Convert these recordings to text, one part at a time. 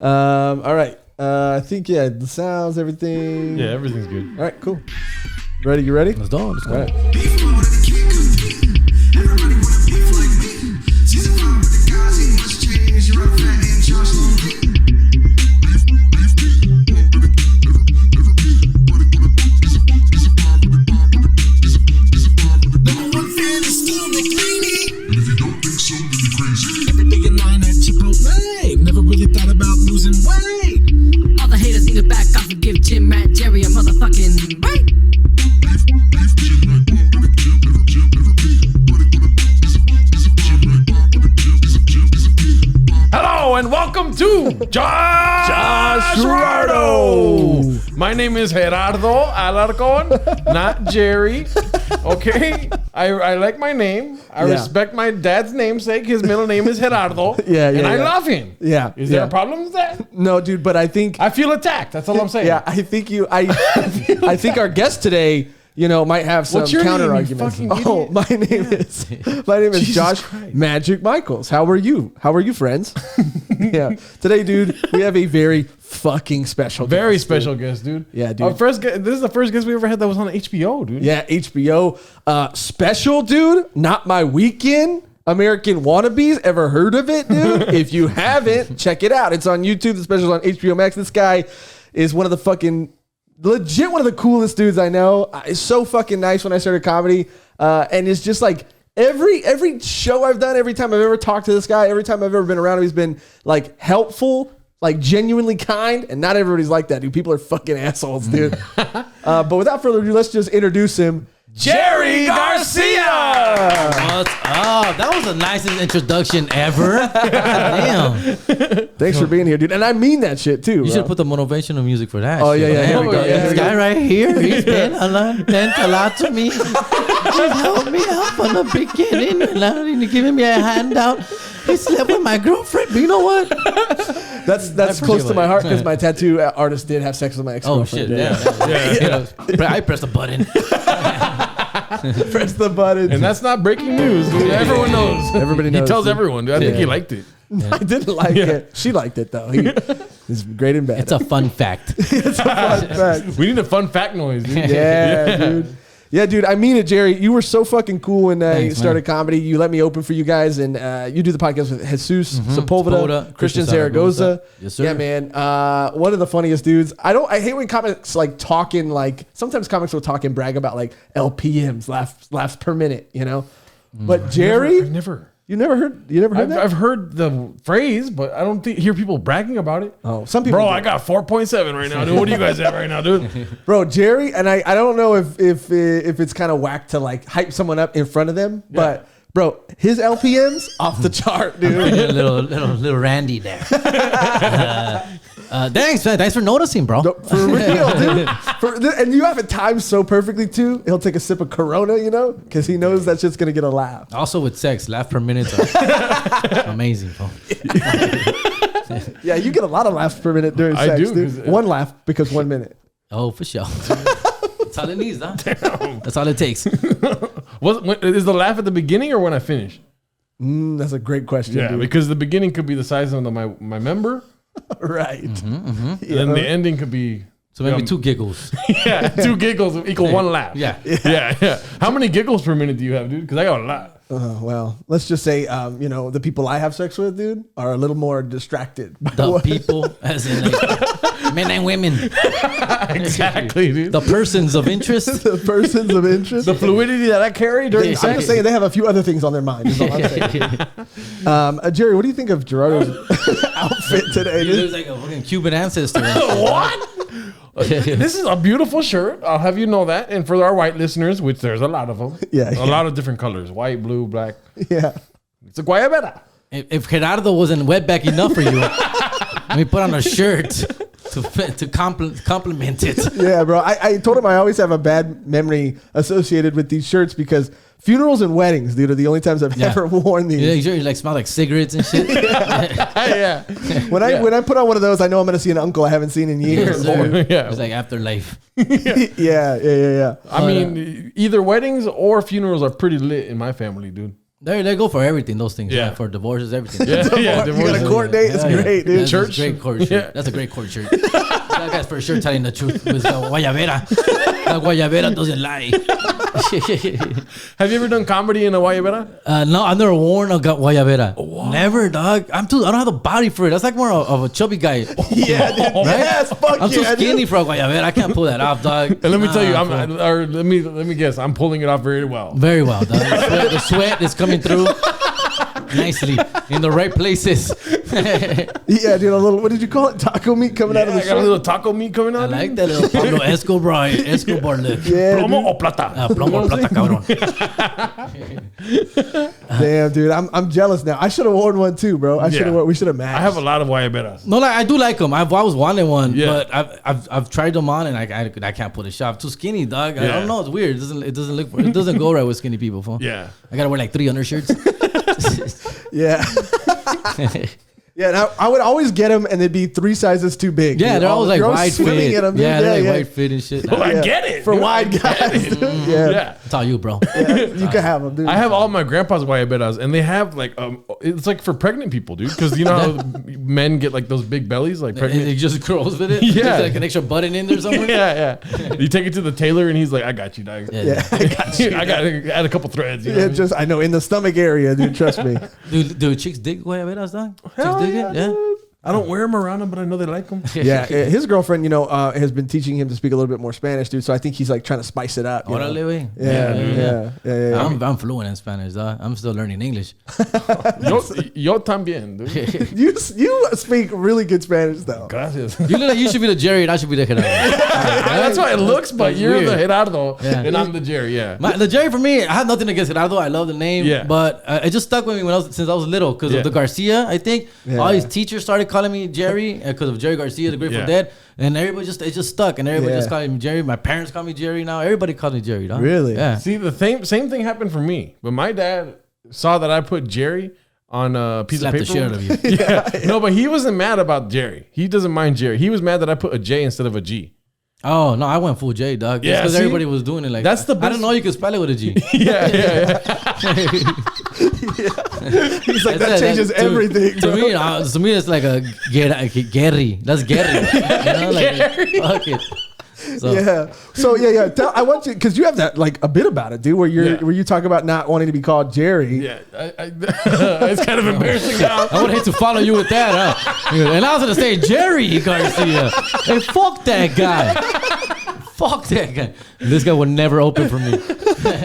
All right. I think, the sounds, everything. Yeah, everything's good. All right, cool. Ready? You ready? Let's go. Let's go. All right. Never really thought about losing weight. All the haters need to back off and give Jim, Matt, Jerry a motherfucking break. Hello and welcome to Joshrardo. My name is Gerardo Alarcon, not Jerry. Okay, I like my name. I respect my dad's namesake. His middle name is Gerardo. And I love him. Yeah. Is there a problem with that? No, dude, but I think I feel attacked. That's all I'm saying. I think I think our guest today, might have some What's your counter name, you arguments. fucking Oh, my name is Jesus Josh Christ. Magic Michaels. How are you? How are you, friends? Today, dude, we have a very fucking special guest, special guest, dude. Yeah, dude. Our first guest, this is the first guest we ever had that was on HBO, dude. Yeah, HBO special, dude. Not My Weekend. American Wannabes. Ever heard of it, dude? If you haven't, check it out. It's on YouTube. The special's on HBO Max. This guy is one of the fucking legit one of the coolest dudes I know. It's so fucking nice when I started comedy, and it's just like every show I've done, every time I've ever talked to this guy, every time I've ever been around him, he's been like helpful, like genuinely kind, and not everybody's like that, dude. People are fucking assholes, dude. But without further ado, let's just introduce him. Jerry Garcia. What's up? That was the nicest introduction ever. Damn. Thanks for being here, dude. And I mean that shit too. You should put the motivational music for that. Oh, shit. yeah. Here we go. This guy right here, he's been a lot to me. He's helped me out from the beginning. And giving me a handout. He slept with my girlfriend. But you know what? That's close to my heart because my tattoo artist did have sex with my ex-girlfriend. Oh shit! I pressed a button. Press the button. And that's not breaking news, dude. Everyone knows. Everybody knows. He tells everyone, dude. I think he liked it. I didn't like it. She liked it though. It's great and bad. It's a fun fact. It's a fun fact. We need a fun fact noise, dude. Yeah, dude. Yeah, dude. I mean it, Jerry. You were so fucking cool when you started comedy. You let me open for you guys, and you do the podcast with Jesus Sepulveda, Christian Zaragoza. Yes, sir. Yeah, man. One of the funniest dudes. I hate when comics like talking like sometimes comics will talk and brag about like LPMs, laughs per minute, But Jerry, I've never. You never heard that? I've heard the phrase, but I don't hear people bragging about it. Oh, some people. Bro, do. I got 4.7 right now, dude. What do you guys have right now, dude? Bro, Jerry, and I don't know if it's kind of whack to like hype someone up in front of them, but bro, his LPMs off the chart, dude. A little Randy there. Thanks, man. Thanks for noticing, bro. No, for real, dude. And you have it timed so perfectly too. He'll take a sip of Corona, because he knows that shit's gonna get a laugh. Also with sex, laugh per minute. Amazing, bro. Yeah, you get a lot of laughs per minute during sex, do, dude. One laugh because 1 minute. Oh, for sure. That's all it needs, huh? Damn. That's all it takes. Is the laugh at the beginning or when I finish? That's a great question. Yeah, dude. because the beginning could be the size of my member. Right. And then the ending could be So maybe 2 giggles. Yeah, 2 giggles equal 1 laugh. Yeah. How many giggles per minute do you have, dude? Because I got a lot. Well, let's just say, the people I have sex with, dude, are a little more distracted. The people, as in like, men and women. Exactly, dude. The persons of interest. The persons of interest. The fluidity that I carry during I'm sex. just saying they have a few other things on their mind. Is all I'm saying. Jerry, what do you think of Gerardo's outfit today? He looks like a fucking Cuban ancestor. What? This is a beautiful shirt. I'll have you know that. And for our white listeners, which there's a lot of them. Yeah. A lot of different colors. White, blue, black. Yeah. It's a guayabera. If Gerardo wasn't wetback enough for you, let me put on a shirt to compliment it. Yeah, bro. I told him I always have a bad memory associated with these shirts because funerals and weddings, dude, are the only times I've ever worn these. Yeah, you like smell like cigarettes and shit. Yeah. When I put on one of those, I know I'm going to see an uncle I haven't seen in years. Yeah. It's like afterlife. Yeah. I mean, either weddings or funerals are pretty lit in my family, dude. They go for everything. Those things. Yeah. Yeah. For divorces, everything. Yeah, You got a court date. It's great, dude. That's Church? a great court shirt. Yeah. That's a great court shirt. That guy's for sure telling the truth. With the guayabera. The guayabera doesn't lie. Have you ever done comedy in a guayabera? No, I've never worn a guayabera. Never, dog. I don't have the body for it. That's like more of a chubby guy. Yeah, dude. Right? Yes, fuck I'm too yeah, skinny dude. for a guayabera. I can't pull that off, dog. And let me tell you, fool. or let me guess, I'm pulling it off very well. Very well, dog. The sweat is coming through nicely in the right places. Yeah, dude. A little. What did you call it? Taco meat coming out of the I got a shirt. little taco meat coming I out. like that little Pablo Escobar look. Yeah, Plomo dude. o plata? Plomo plata, cabrón. Damn, dude. I'm jealous now. I should have worn one too, bro. I should have. Yeah. We should have matched. I have a lot of guayaberas. No, like, I do like them. I've always wanted one, Yeah. but I've tried them on and I can't put a shot. I'm too skinny, dog. I Yeah. don't know. It's weird. It doesn't go right with skinny people, fool. Yeah. I gotta wear like 3 undershirts. Yeah. Yeah, and I would always get them, and they'd be 3 sizes too big. Yeah, dude. they're always like You're wide swimming fit. in 'em, dude. Yeah, they're like wide fit and shit. Well, I Yeah. get it. For dude. wide I get guys. it. Dude. Yeah. Yeah. It's all you, bro. You can have them, dude. I have all my grandpa's guayaberas, and they have like it's like for pregnant people, dude. Because you know how men get like those big bellies, like It pregnant. just grows with it. Yeah. There's like an extra button in there somewhere. Yeah. You take it to the tailor, and he's like, "I got you, dog. Yeah, I got you. I got to add a couple threads." You know Yeah, what I mean? just I know in the stomach area, dude. Trust me. Do chicks dig guayaberas, dog? Hell Chicks dig yeah, it? Yeah. dude. I don't wear them around them, but I know they like them. Yeah, his girlfriend, has been teaching him to speak a little bit more Spanish, dude. So I think he's like trying to spice it up. You know? Órale, güey. Yeah. I'm fluent in Spanish, dog. I'm still learning English. Yo también, dude. You speak really good Spanish though. Gracias. You look like you should be the Jerry and I should be the Gerard. That's why it looks, but It's you're weird. the Gerardo, Yeah. and I'm the Jerry. Yeah. The Jerry for me, I have nothing against Gerardo. I love the name, Yeah. but it just stuck with me since I was little because Yeah. of the Garcia. I think Yeah. all his teachers started calling me Jerry because of Jerry Garcia, the Grateful Yeah. Dead, and everybody it just stuck, and everybody Yeah. just called me Jerry. My parents call me Jerry now. Everybody calls me Jerry. Dog. Really? Yeah. See, the same thing happened for me, but my dad saw that I put Jerry on a piece Slapped the of shit paper. out of you. Yeah. No, but he wasn't mad about Jerry. He doesn't mind Jerry. He was mad that I put a J instead of a G. Oh no, I went full J, dog. Yeah, Because see? everybody was doing it like That's the I best- didn't know you could spell it with a G. Yeah. He's like that changes everything. To me, it's like a Gary. That's Gary. You know, like, fuck it. So, Yeah. So yeah. I want you because you have that like a bit about it, dude. Where you talk about not wanting to be called Jerry. Yeah. It's kind of embarrassing now. I would hate to follow you with that, huh? And I was gonna say Jerry Garcia. Hey, fuck that guy. Fuck that guy. This guy would never open for me.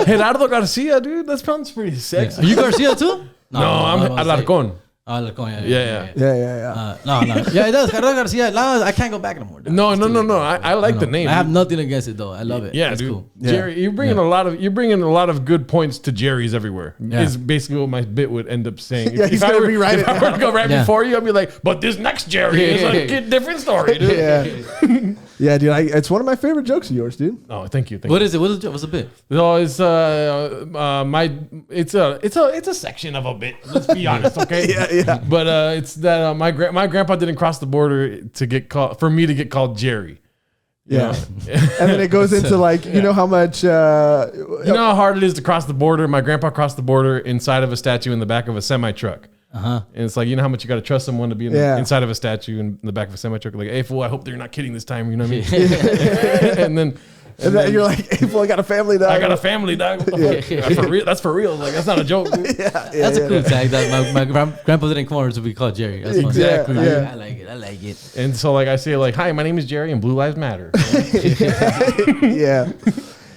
Gerardo Garcia, dude. That sounds pretty sexy. Are you Garcia too? No, I'm Alarcón. Alarcón. Yeah. Yeah. No. Yeah, it does. Gerardo Garcia. No, I can't go back no more. dog. No. It's too late. I like the name. I have nothing against it though. I love it. Yeah, That's dude. cool. Jerry, you're bringing a lot of good points to Jerry's everywhere. Yeah. Is basically what my bit would end up saying. Yeah, he's gonna rewrite if it I were to go right Yeah. before you, I'd be like, but this next Jerry is a different story, dude. Yeah. Yeah, dude. It's one of my favorite jokes of yours, dude. Oh, thank you. What is it? What's the bit? No, it's it's a section of a bit. Let's be honest, okay? Yeah. But it's that my grandpa didn't cross the border to get called for me to get called Jerry. Yeah. And then it goes into like, you know how much. You know how hard it is to cross the border? My grandpa crossed the border inside of a statue in the back of a semi truck. And it's like, you know how much you got to trust someone to be inside of a statue in the back of a semi truck. Like, hey fool, I hope they're not kidding this time. You know what I mean? and then you're like, hey, fool, I got a family dog. I got a family, dog. What the fuck? That's for real. That's for real. Like, that's not a joke. Dude. That's a cool tag. That my grandpa didn't come over to be called Jerry. That's fun. Exactly, yeah. I like it. I like it. And so, like, I say, like, hi, my name is Jerry, and Blue Lives Matter. Yeah.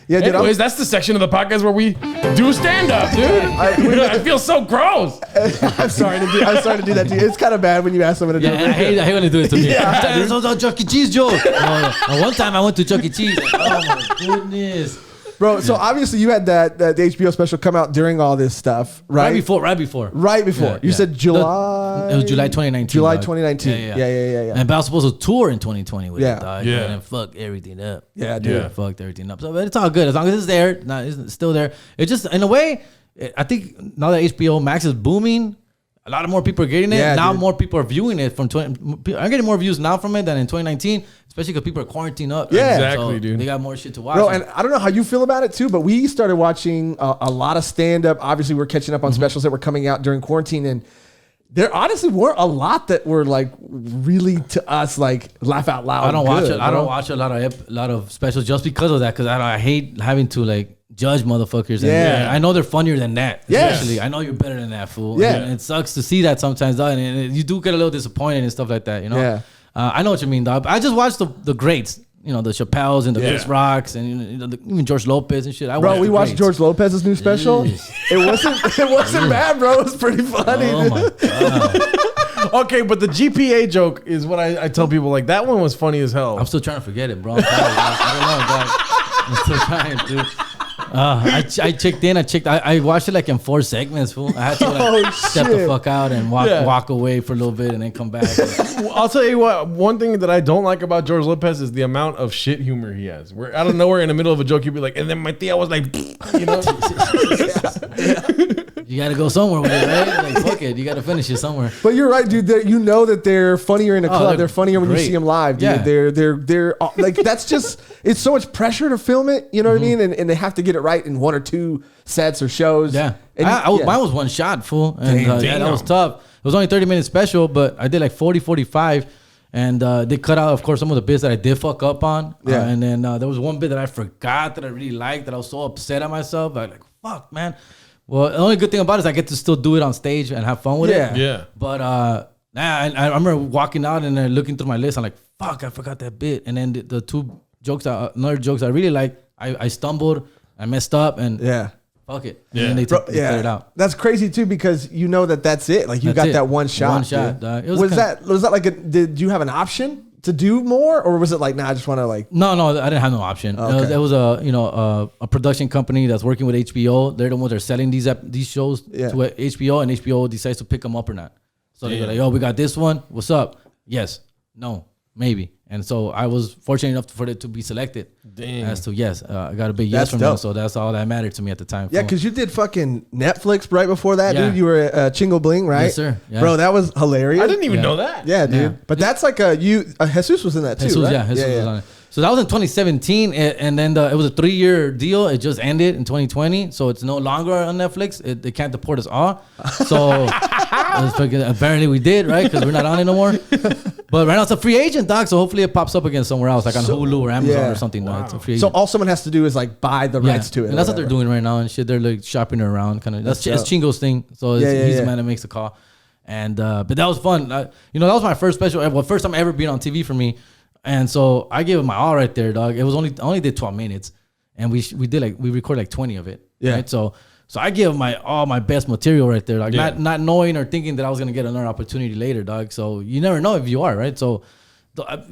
Yeah, dude. Anyways, that's the section of the podcast where we do stand up, dude. I feel so gross. I'm sorry to do that to you. It's kind of bad when you ask someone to do Yeah, it. I hate when they do it to me. Yeah, That's a Chuck E. Cheese joke. One time I went to Chuck E. Cheese. Oh my goodness. Bro, so obviously you had that the HBO special come out during all this stuff, right? Right before. You Yeah. said July. It was July 2019. July dog. 2019. Yeah. And I was supposed to tour in 2020 with Yeah. it, dog. Yeah. And then fucked everything up. Yeah, dude. Yeah. Fucked everything up. So, but it's all good as long as it's there. No, it's still there. It just, in a way, I think now that HBO Max is booming, a lot of more people are getting it. Yeah, Now dude. more people are viewing it from 20. I'm getting more views now from it than in 2019, especially because people are quarantined up. Yeah. Exactly, dude. They got more shit to watch. Bro, and I don't know how you feel about it too, but we started watching a lot of stand-up. Obviously, we're catching up on specials that were coming out during quarantine, and there honestly weren't a lot that were like really to us like laugh out loud. I don't watch it. good, I bro. don't watch a lot of specials just because of that. Because I hate having to like judge motherfuckers. Yeah. And I know they're funnier than that. Yes. Especially, I know you're better than that, fool. Yeah. And it sucks to see that sometimes, dog. And you do get a little disappointed and stuff like that. You know. Yeah. I know what you mean, dog. I just watched the greats. You know, the Chappelles and the Chris Rocks and even George Lopez and shit. Bro, we watched greats. George Lopez's new special. It wasn't bad, bro. It was pretty funny. Oh my god. Okay, but the GPA joke is what I tell people. Like, that one was funny as hell. I'm still trying to forget it, bro. I'm tired, I don't know, dog. I'm still trying, dude. I checked in. I watched it like in 4 segments, fool. I had to like step the fuck out and walk away for a little bit and then come back. I'll tell you what. One thing that I don't like about George Lopez is the amount of shit humor he has. Where out of nowhere in the middle of a joke, he'd be like, and then my tia was like, you know. You got to go somewhere with it, right? Like, fuck it. You got to finish it somewhere. But you're right, dude. You know that they're funnier in a club. They're funnier when you great. see them live, dude. Yeah. They're like, that's just, it's so much pressure to film it. You know what I mean? And they have to get it right in 1 or 2 sets or shows. Yeah. And Mine was one shot, fool. And Damn. that was tough. It was only 30 minutes special, but I did like 40, 45. And they cut out, of course, some of the bits that I did fuck up on. Yeah. And then there was one bit that I forgot that I really liked, that I was so upset at myself. I was like, fuck, man. Well, the only good thing about it is I get to still do it on stage and have fun with it. Yeah. But I remember walking out and then looking through my list. I'm like, fuck, I forgot that bit. And then the 2 jokes, another jokes I really liked, I stumbled, I messed up, and fuck it. And then they cut it out. That's crazy too, because you know that's it. Like you got that one shot. One shot. dude. It was that like did you have an option to do more, or was it like, nah, I just want to like? No, I didn't have no option. Okay. It was a production company that's working with HBO. They're the ones that are selling these shows to HBO, and HBO decides to pick them up or not. So they go like, "Yo, we got this one. What's up? Yes, no, maybe." And so I was fortunate enough for it to be selected. As to yes, I got a big yes from them. So that's all that mattered to me at the time. Yeah, because you did fucking Netflix right before that, Yeah. dude. You were Chingo Bling, right? Yes, sir. Yeah. Bro, that was hilarious. I didn't even know that. Yeah, dude. Yeah. But that's like Jesus was in that too, Jesus, right? Jesus was on it. So that was in 2017, and then it was a 3-year deal. It just ended in 2020, so it's no longer on Netflix. They can't deport us all. So apparently we did, right? Because we're not on it no more. But right now it's a free agent, dog. So hopefully it pops up again somewhere else, like on Hulu or Amazon or something. Wow. It's a free agent. So all someone has to do is like buy the rights to it. And that's what they're doing right now and shit. They're like shopping it around, kind of. That's Chingo's thing. So he's the man that makes the call. And but that was fun. That was my first special. Well, first time ever being on TV for me. And so I gave it my all right there, dog. It was I only did 12 minutes, and we recorded like 20 of it. Yeah. Right? So I give all my best material right there, like not knowing or thinking that I was gonna get another opportunity later, dog. So you never know if you are, right? So I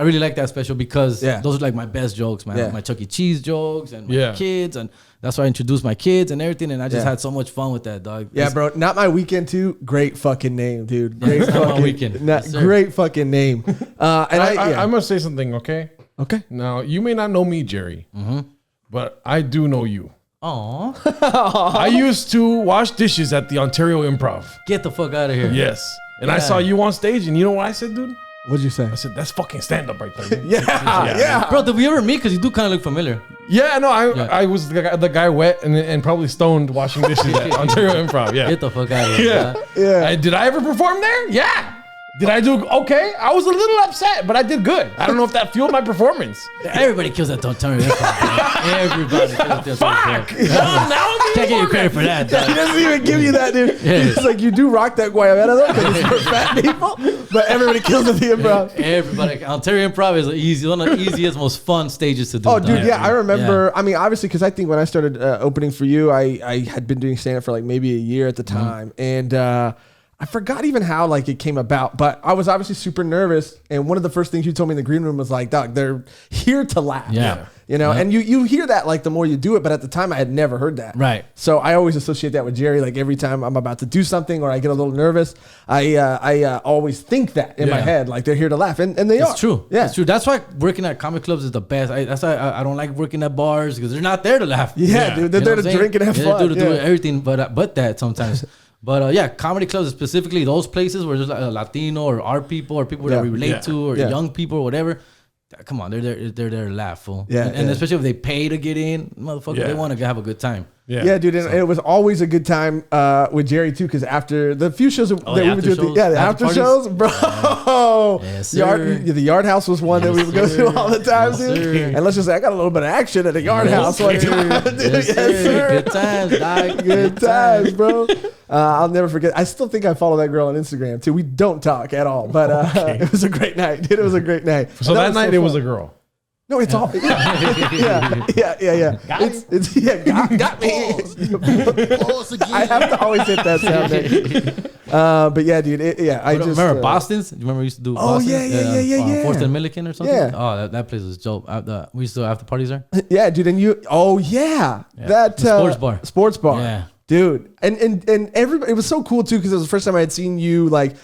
really like that special because those are like my best jokes, man. Like my Chuck E. Cheese jokes and my kids, and that's why I introduced my kids and everything, and I just had so much fun with that, dog. Yeah, bro. Not My Weekend too. Great fucking name, dude. Great Not fucking My Weekend. Yes, great fucking name. And I must say something, okay? Okay. Now, you may not know me, Jerry, but I do know you. Aw. I used to wash dishes at the Ontario Improv. Get the fuck out of here. Yes. And I saw you on stage, and you know what I said, dude? What'd you say? I said, that's fucking stand-up right there. Yeah. Bro, did we ever meet? Because you do kind of look familiar. Yeah, no, I was the guy wet and probably stoned washing dishes at Ontario Improv. Yeah. Get the fuck out of here. Yeah. Did I ever perform there? Yeah. Did I do okay? I was a little upset, but I did good. I don't know if that fueled my performance. Everybody kills that Ontario Improv. Everybody kills that. Fuck! Now I'm Can't give you credit for that, He dog. doesn't even give you that, dude. Yeah. He's like, you do rock that guayabera though, because it's for fat people. But everybody kills at the improv. Everybody. Ontario Improv is one of the easiest, most fun stages to do. Oh, dude, dog. yeah, I remember. I mean, obviously, because I think when I started opening for you, I had been doing stand-up for like maybe a year at the time, and I forgot even how like it came about. But I was obviously super nervous, and one of the first things you told me in the green room was like, "Dog, they're here to laugh." Yeah. You know, and you hear that like the more you do it, but at the time I had never heard that. Right. So I always associate that with Jerry. Like every time I'm about to do something or I get a little nervous, I always think that in my head, like they're here to laugh, and they are. It's true. Yeah, it's true. That's why working at comic clubs is the best. That's why I don't like working at bars because they're not there to laugh. Yeah, dude, they're there to drink and have fun. They're there to do everything, but that sometimes. But yeah, comedy clubs, specifically those places where there's like a Latino or our people or people that we relate to or young people or whatever. Come on, they're there to laugh, fool. Yeah, and especially if they pay to get in, motherfucker, they want to have a good time. Yeah, dude, and it was always a good time with Jerry too, because after the few shows that we would do, the after shows, bro. Yes, sir. The Yard House was one that we would go to all the time, dude. And let's just say I got a little bit of action at the Yard House one time, dude. Yes, sir. Good times, dog. Good times, bro. I'll never forget. I still think I follow that girl on Instagram too. We don't talk at all, but it was a great night, dude. It was a great night. So that night it was a girl. No, it's all. Yeah. It's got me. I have to always hit that sound there. But yeah, dude. I just remember Boston's. Do you remember we used to do? Oh Boston's? yeah. 4th and Milliken or something. Yeah. Oh, that place was dope. We used to have the parties there. Yeah, dude. And you. Oh yeah. That the Sports bar. Yeah. Dude. And everybody. It was so cool too because it was the first time I had seen you like.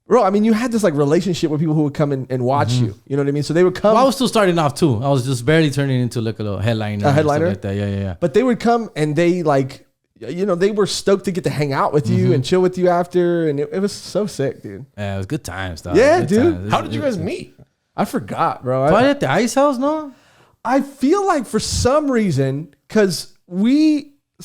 Bro, I mean, you had this like relationship with people who would come and watch you. You know what I mean? So they would come. Well, I was still starting off too. I was just barely turning into like a little headliner. A headliner? Like that. Yeah. But they would come and they like, they were stoked to get to hang out with you and chill with you after. And it was so sick, dude. Yeah, it was good times, dog. Yeah, good dude. times. How did you guys meet? I forgot, bro. Probably at the Ice House, no? I feel like for some reason, because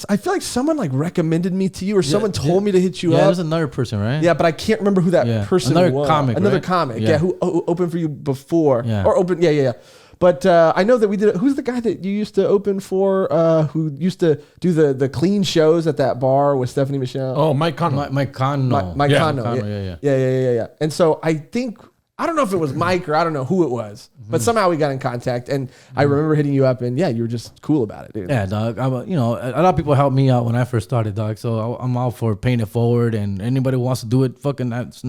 I feel like someone like recommended me to you or someone told me to hit you up. Yeah, there's another person, right? Yeah, but I can't remember who that person Another was. comic, Another right? comic. Yeah. Yeah, who opened for you before. Yeah. Or opened, yeah. But I know that we did. Who's the guy that you used to open for? Who used to do the clean shows at that bar with Stephanie Michelle? Oh, Mike Conno. Mike Conno. Mike Yeah. Conno. Yeah. And so I think I don't know if it was Mike or I don't know who it was, but somehow we got in contact, and I remember hitting you up, and you were just cool about it, dude. Yeah, dog. A lot of people helped me out when I first started, dog. So I'm all for paying it forward, and anybody who wants to do it, fucking, if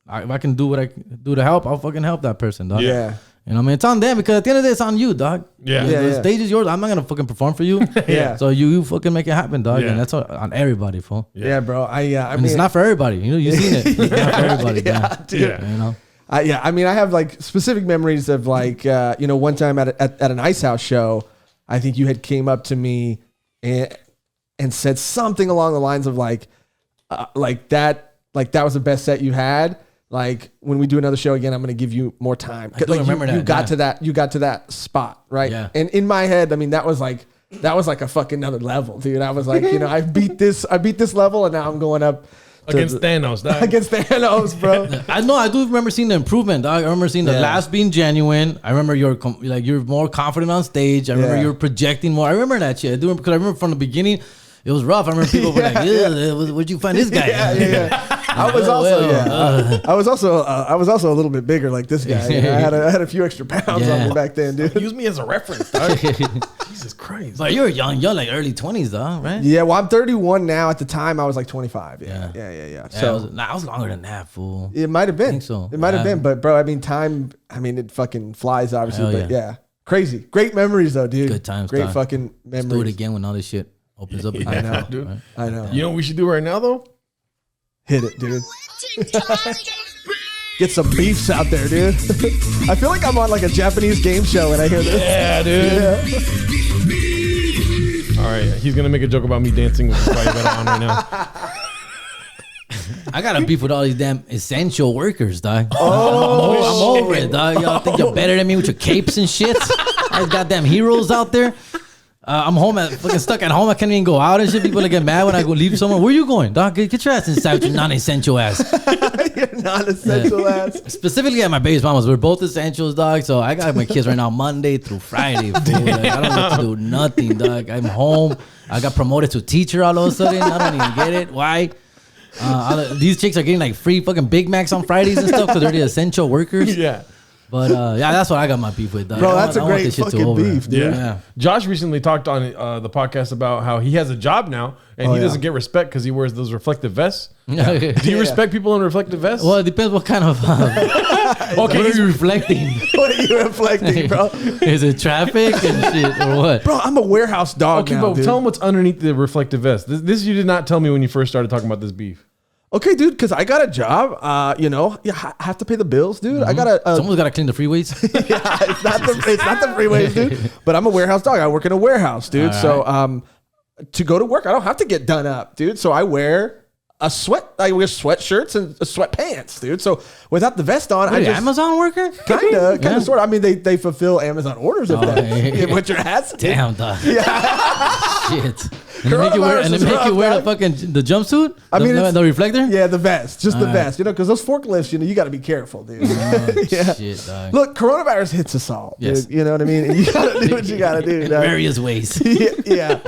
I can do what I can do to help, I'll fucking help that person, dog. Yeah. You know what I mean? It's on them because at the end of the day, it's on you, dog. Yeah. The stage is yours. I'm not going to fucking perform for you. Yeah. So you fucking make it happen, dog. Yeah. And that's on everybody, fool. Yeah, bro. I And mean, it's not for everybody. You've seen it. It's not for everybody, dog. dude. Yeah. You know? I mean, I have like specific memories of like, one time at an Ice House show, I think you had came up to me and said something along the lines of like that was the best set you had. Like when we do another show again, I'm going to give you more time. I do remember that. You got to that spot, right? Yeah. And in my head, I mean, that was like a fucking another level, dude. I was like, I beat this level, and now I'm going up. Against Thanos, dog. Against Thanos, bro. I do remember seeing the improvement, dog. I remember seeing the laughs being genuine. I remember you're more confident on stage. I remember you're projecting more. I remember that shit. I do because I remember from the beginning, it was rough. I remember people were like, where'd you find this guy? Yeah. I was also a little bit bigger like this guy. I had a few extra pounds on me back then, dude. Use me as a reference, dog. Jesus Christ. But you're young. You're like early 20s, though, right? Yeah, well, I'm 31 now. At the time, I was like 25. Yeah. So I was longer than that, fool. It might have been. I think so. It might have been. But, bro, I mean, time, it fucking flies, obviously. Hell But yeah. Crazy. Great memories, though, dude. Good times, Great dog. fucking memories. Let's do it again when all this shit opens up again. I know, dude. Right? I know. You know what we should do right now, though? Hit it, dude. Get some beefs out there, dude. I feel like I'm on like a Japanese game show when I hear this. Yeah, dude. Yeah. All right, he's gonna make a joke about me dancing with the fire that on right now. I got a beef with all these damn essential workers, dog. I'm over it, dog. Y'all think you're better than me with your capes and shit? I goddamn heroes out there. I'm home fucking stuck at home. I can't even go out and shit. People get mad when I go leave somewhere. Where you going, dog? Get your ass inside with your non-essential ass. You're non-essential ass. Specifically at my baby's mama's. We're both essentials, dog. So I got my kids right now Monday through Friday. Fool. Like, I don't have to do nothing, dog. I'm home. I got promoted to teacher all of a sudden. I don't even get it. Why? These chicks are getting like free fucking Big Macs on Fridays and stuff because they're the essential workers. Yeah. But that's what I got my beef with, dog. Bro, that's a great fucking beef, dude. Yeah. Josh recently talked on the podcast about how he has a job now and he doesn't get respect because he wears those reflective vests. Yeah. Do you respect people in reflective vests? Well, it depends what kind of. Okay, what are you reflecting? What are you reflecting, bro? Is it traffic and shit or what? Bro, I'm a warehouse dog Okay, now, but dude. tell him what's underneath the reflective vest. This you did not tell me when you first started talking about this beef. Okay, dude, because I got a job. I have to pay the bills, dude. I got Someone's got to clean the freeways. yeah, it's not the freeways, dude. But I'm a warehouse dog. I work in a warehouse, dude. All So to go to work, I don't have to get done up, dude. So I wear I wear sweatshirts and sweatpants, dude. So without the vest on, What, Amazon worker? Kind of, sort of. I mean, they fulfill Amazon orders of that. Hey. With your hats. Damn, dog. Yeah. Shit. And they make you wear the jumpsuit? I mean, the reflector? Yeah, the vest. Just the vest. Because those forklifts, you got to be careful, dude. Yeah. Shit, dog. Look, coronavirus hits us all, Yes. dude. You know what I mean? And you got to do what you got to do, dog. Various ways. Yeah.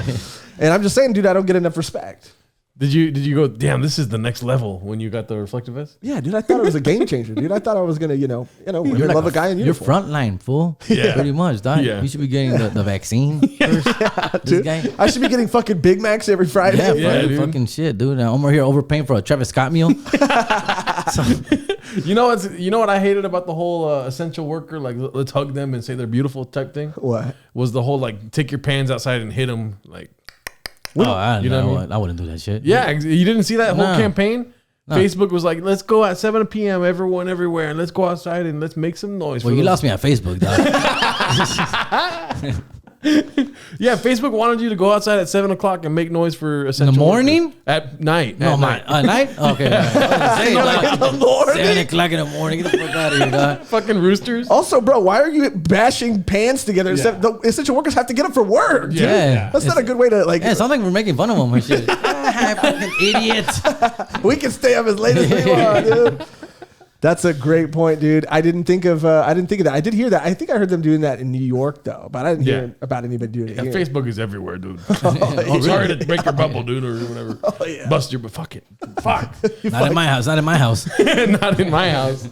And I'm just saying, dude, I don't get enough respect. Did you go, damn, this is the next level when you got the reflective vest? Yeah, dude, I thought it was a game changer, dude. I thought I was gonna, love a guy in You're uniform. frontline, fool. Yeah. Pretty much, dog. Yeah. You should be getting the vaccine first. This Dude, guy. I should be getting fucking Big Macs every Friday. Yeah, Yeah, fucking, dude. fucking shit, dude. I'm over here overpaying for a Travis Scott meal. You know what I hated about the whole essential worker, like let's hug them and say they're beautiful type thing? What? Was the whole like take your pans outside and hit them like. I You know what I mean? I wouldn't do that shit. Yeah, you didn't see that whole No. campaign? No. Facebook was like, let's go at 7 p.m. everyone everywhere and let's go outside and let's make some noise. Well, for you those- lost me at Facebook, dog. Yeah, Facebook wanted you to go outside at 7 o'clock and make noise for essential morning? workers. At night. No, at my night. night? Okay. Say, In the morning? 7 o'clock in the morning. Get the fuck out of here, dog. Fucking roosters. Also, bro, why are you bashing pans together? The essential workers have to get up for work. dude. Yeah. That's not a good way to like. Yeah, it sounds like we're making fun of them and shit. Fucking idiot. We can stay up as late as we want, dude. That's a great point, dude. I didn't think of that. I did hear that. I think I heard them doing that in New York, though, but I didn't hear about anybody doing it Yeah, here. Facebook is everywhere, dude. It's hard to break your bubble, dude, or whatever. Oh, yeah. Bust your, but fuck it. Fuck. Not in my house. Not in my house. Not in my house.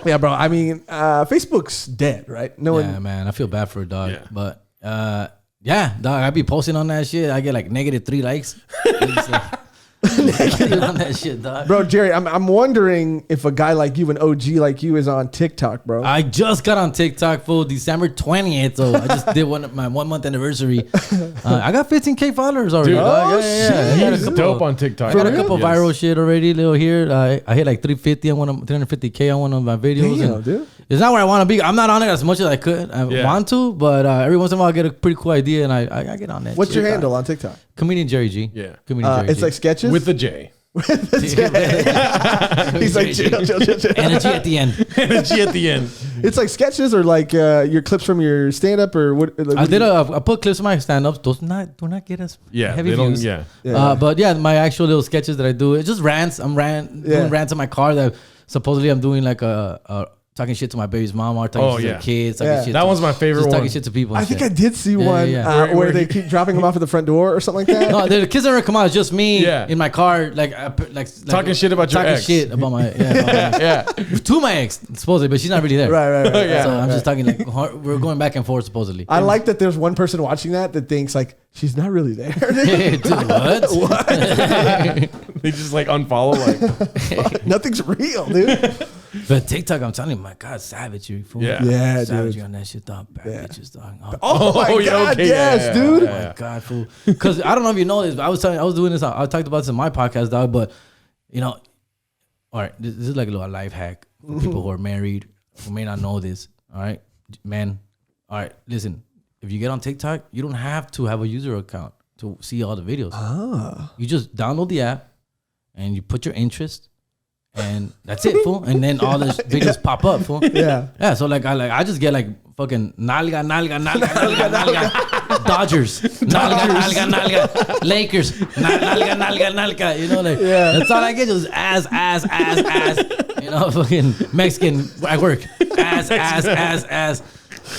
Yeah, bro. I mean, Facebook's dead, right? No Yeah, one. man. I feel bad for a dog. Yeah. But, yeah, dog. I be posting on that shit. I get like -3 likes. It's like, on that shit, dog. Bro, Jerry, I'm wondering if a guy like you, an OG like you, is on TikTok, bro. I just got on TikTok for December 20th, so I just did my 1 month anniversary. I got 15K followers already. Dude, dog. oh, I got a He's couple- dope on TikTok. I got a couple Yes. viral shit already, little here. I hit like 350 on one of 350K on one of my videos. Damn, and dude. It's not where I want to be. I'm not on it as much as I could. I Yeah. want to, but every once in a while I get a pretty cool idea and I get on that. What's shit, your dog. handle on TikTok? Comedian Jerry G. Yeah. Comedian Jerry It's G. like sketches. With the J. He's like, chill. Energy at the end. Energy at the end. It's like sketches or like your clips from your stand up or what? Like, I put clips of my stand ups. Those do not get us Yeah. heavy They don't, views. yeah. Yeah. But yeah, my actual little sketches that I do, it's just rants. I'm doing rants in my car that supposedly I'm doing like a talking shit to my baby's mom or talking shit to the kids. Talking Yeah. shit That to, one's my favorite just one. talking shit to people. And I think shit. I did see Yeah, one yeah. where Where they he- keep dropping them off at the front door or something like that. No, the kids never come out. It's just me Yeah. in my car, like Talking shit about your talking ex. shit about my Yeah. to my ex supposedly, but she's not really there. Right. Yeah. So I'm just talking like we're going back and forth supposedly. I like that there's one person watching that thinks like she's not really there. Dude, what? They just like unfollow. Like, Nothing's real, dude. But TikTok, I'm telling you, my God, savage you fool. Yeah. Yeah, savage dude. you on that shit, dog. Bad Yeah. bitches, dog. Oh my yeah, god, okay, yes, yeah, dude. Oh my God, fool. Because I don't know if you know this, but I was doing this. I talked about this in my podcast, dog. But all right, this is like a little life hack for people who are married who may not know this. All right, man. All right, listen. If you get on TikTok, you don't have to have a user account to see all the videos. You just download the app and you put your interest. And that's it, fool. And then all the videos pop up, fool. Yeah. Yeah, so I just get like fucking nalga, Dodgers, nalga, Lakers, nalga. You know, like that's all I get. Just ass. You know, fucking Mexican at work, ass.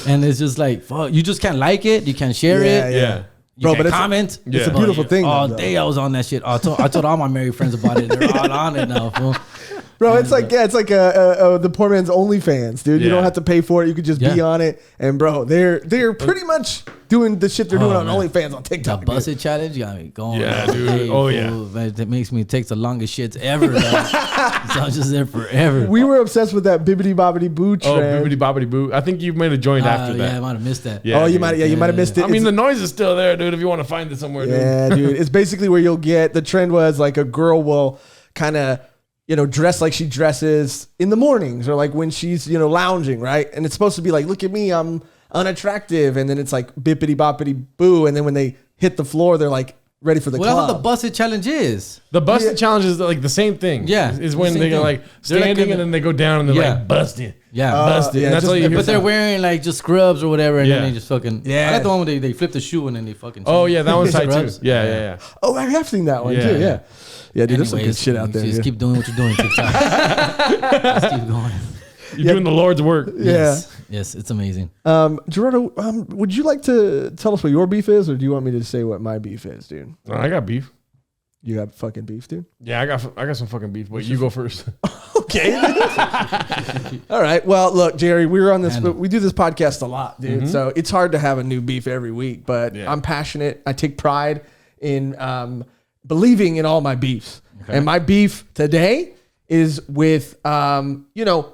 And it's just like, fuck, you just can't like it, you can't share it, yeah. you Bro, can but comment. it's a beautiful thing. All though. day I was on that shit. I told all my married friends about it. They're all on it now, fool. Bro, it's like the poor man's OnlyFans, dude. You Yeah. don't have to pay for it. You could just be Yeah. on it. And bro, they're pretty much doing the shit they're doing on man. OnlyFans on The TikTok. dude. busted challenge got me going. Yeah, all dude. day, Oh, yeah. fool. Man, it makes me take the longest shits ever. Dog. So I'm just there forever. We were obsessed with that bibbity bobbity boo Oh, trend. boobity bobbity boo. I think you might have joined after Yeah, I that. might have missed that. Yeah, Oh, you dude. might have missed it. I mean, It's- the noise is still there, dude. If you want to find it somewhere, dude. yeah, dude. It's basically where you'll get the trend was like a girl will kind of dress like she dresses in the mornings or like when she's lounging, right? And it's supposed to be like, look at me, I'm unattractive, and then it's like bippity boppity boo, and then when they hit the floor, they're like ready for the Well, club. that's what the busted challenge is. The busted challenge is like the same thing. Yeah, is when the they're same like thing. standing and then they go down and they're like busted. Yeah, busted. yeah, And that's just- all you hear. but they're wearing like just scrubs or whatever, and Yeah. then they just fucking. Yeah. I like the one where they flip the shoe and then they fucking. Oh yeah, that one's tight too. Scrubs. Yeah. Oh, I have seen that one Yeah. too. Yeah. Yeah, dude, there's some good Anyways, shit out there. Just dude. keep doing what you're doing. Just keep going. You're doing the Lord's work. Yeah. Yes, it's amazing. Gerardo, would you like to tell us what your beef is, or do you want me to say what my beef is, dude? I got beef. You got fucking beef, dude? Yeah, I got some fucking beef. But you go first. Okay. All right. Well, look, Jerry, we do this podcast a lot, dude. Mm-hmm. So it's hard to have a new beef every week, but I'm passionate. I take pride in believing in all my beefs. Okay. And my beef today is with,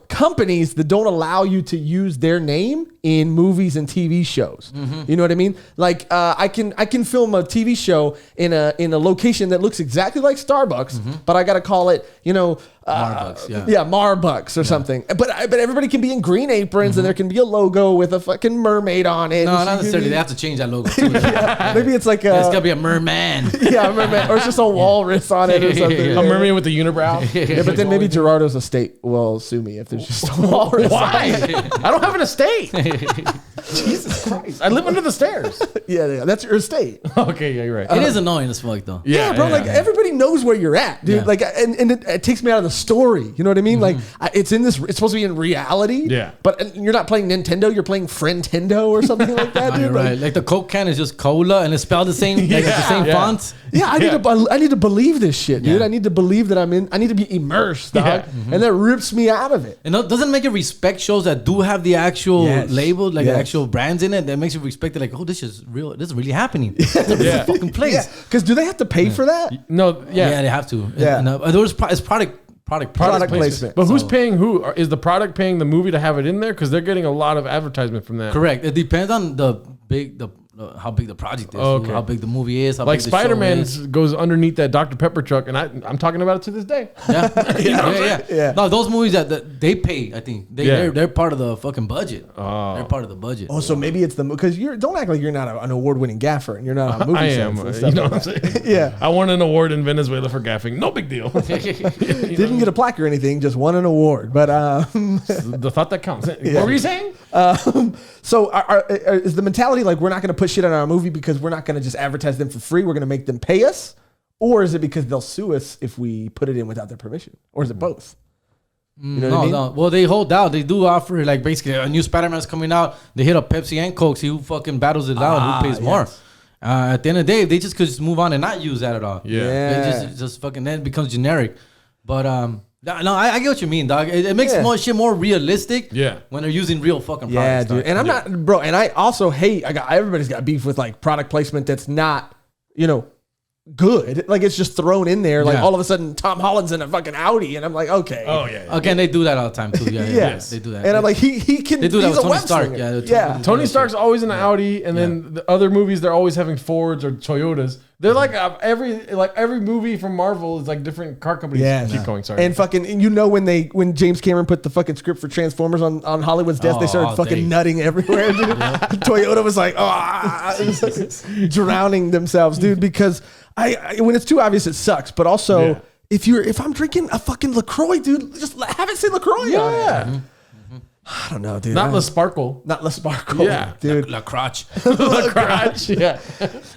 companies that don't allow you to use their name in movies and TV shows. Mm-hmm. You know what I mean? Like I can film a TV show in a location that looks exactly like Starbucks, but I got to call it, Marbucks, Marbucks or something. But everybody can be in green aprons and there can be a logo with a fucking mermaid on it. No, not necessarily. They have to change that logo too. Maybe it's like It's gotta be a merman. a mermaid, or it's just a walrus on it or something. A mermaid with a unibrow. Yeah, but then maybe Gerardo's estate will sue me if there's just a walrus. Why? I don't have an estate. Jesus Christ! I live under the stairs. Yeah, that's your estate. Okay, yeah, you're right. It is annoying as fuck though. Yeah, bro. Like everybody knows where you're at, dude. Yeah. Like, and it takes me out of the story. You know what I mean? Like, it's supposed to be in reality. Yeah. But you're not playing Nintendo. You're playing Friendtendo or something like that, dude. You're right. Like the Coke can is just cola and it's spelled the same, like the same fonts. Yeah, I need to believe this shit, dude. Yeah. I need to believe that I need to be immersed, dog. Yeah. And that rips me out of it. And it doesn't make it respect shows that do have the actual label, like the actual brands in it. That makes you respect it. Like, oh, this is real. This is really happening. This is a fucking place. Yeah, because do they have to pay for that? No, Yeah, they have to. Yeah. It's product placement. But who's paying who? Is the product paying the movie to have it in there? Because they're getting a lot of advertisement from that. Correct. It depends on how big the project is, Okay. how big the movie is, how Like big the show Spider-Man is. goes underneath that Dr. Pepper truck, and I'm talking about it to this day. Yeah. Yeah. No, those movies that they pay, I think they're part of the fucking budget. Oh. They're part of the budget. Oh, so maybe it's because don't act like you're not an award-winning gaffer and you're not on movie I sets am. and You stuff know like what I'm that. saying? Yeah. I won an award in Venezuela for gaffing. No big deal. Didn't get a plaque or anything, just won an award. But The thought that counts. What were you saying? so is the mentality like we're not going to put shit on our movie because we're not going to just advertise them for free? We're going to make them pay us, or is it because they'll sue us if we put it in without their permission, or is it both? You know what I mean? No. Well, they hold out. They do offer like basically a new Spider-Man's coming out. They hit up Pepsi and Coke, see who fucking battles it out, who pays more. At the end of the day, they just could just move on and not use that at all. Yeah. They just fucking then it becomes generic. But no, I get what you mean, dog. It makes more realistic. Yeah. When they're using real fucking Yeah, products. dude. And I'm not, bro. And I also hate. Everybody's got beef with like product placement that's not, good. Like it's just thrown in there. Like all of a sudden, Tom Holland's in a fucking Audi, and I'm like, okay. Oh, yeah. Again, they do that all the time too. Yeah, Yes. they do that. And I'm like, he can. They do that he's with a Tony web Stark. slinger. Yeah, Tony Stark's always in an Audi, and then the other movies they're always having Fords or Toyotas. They're like every movie from Marvel is like different car companies. Yeah, Keep going. Sorry. And fucking, when James Cameron put the fucking script for Transformers on Hollywood's desk, they started fucking nutting everywhere, dude. Toyota was like, drowning themselves, dude, because when it's too obvious, it sucks. But also, if I'm drinking a fucking LaCroix, dude, just have it say LaCroix on it. yeah. I don't know, dude. Not La Sparkle. Not La Sparkle, Yeah. dude. La Crotch. La Crotch. Yeah.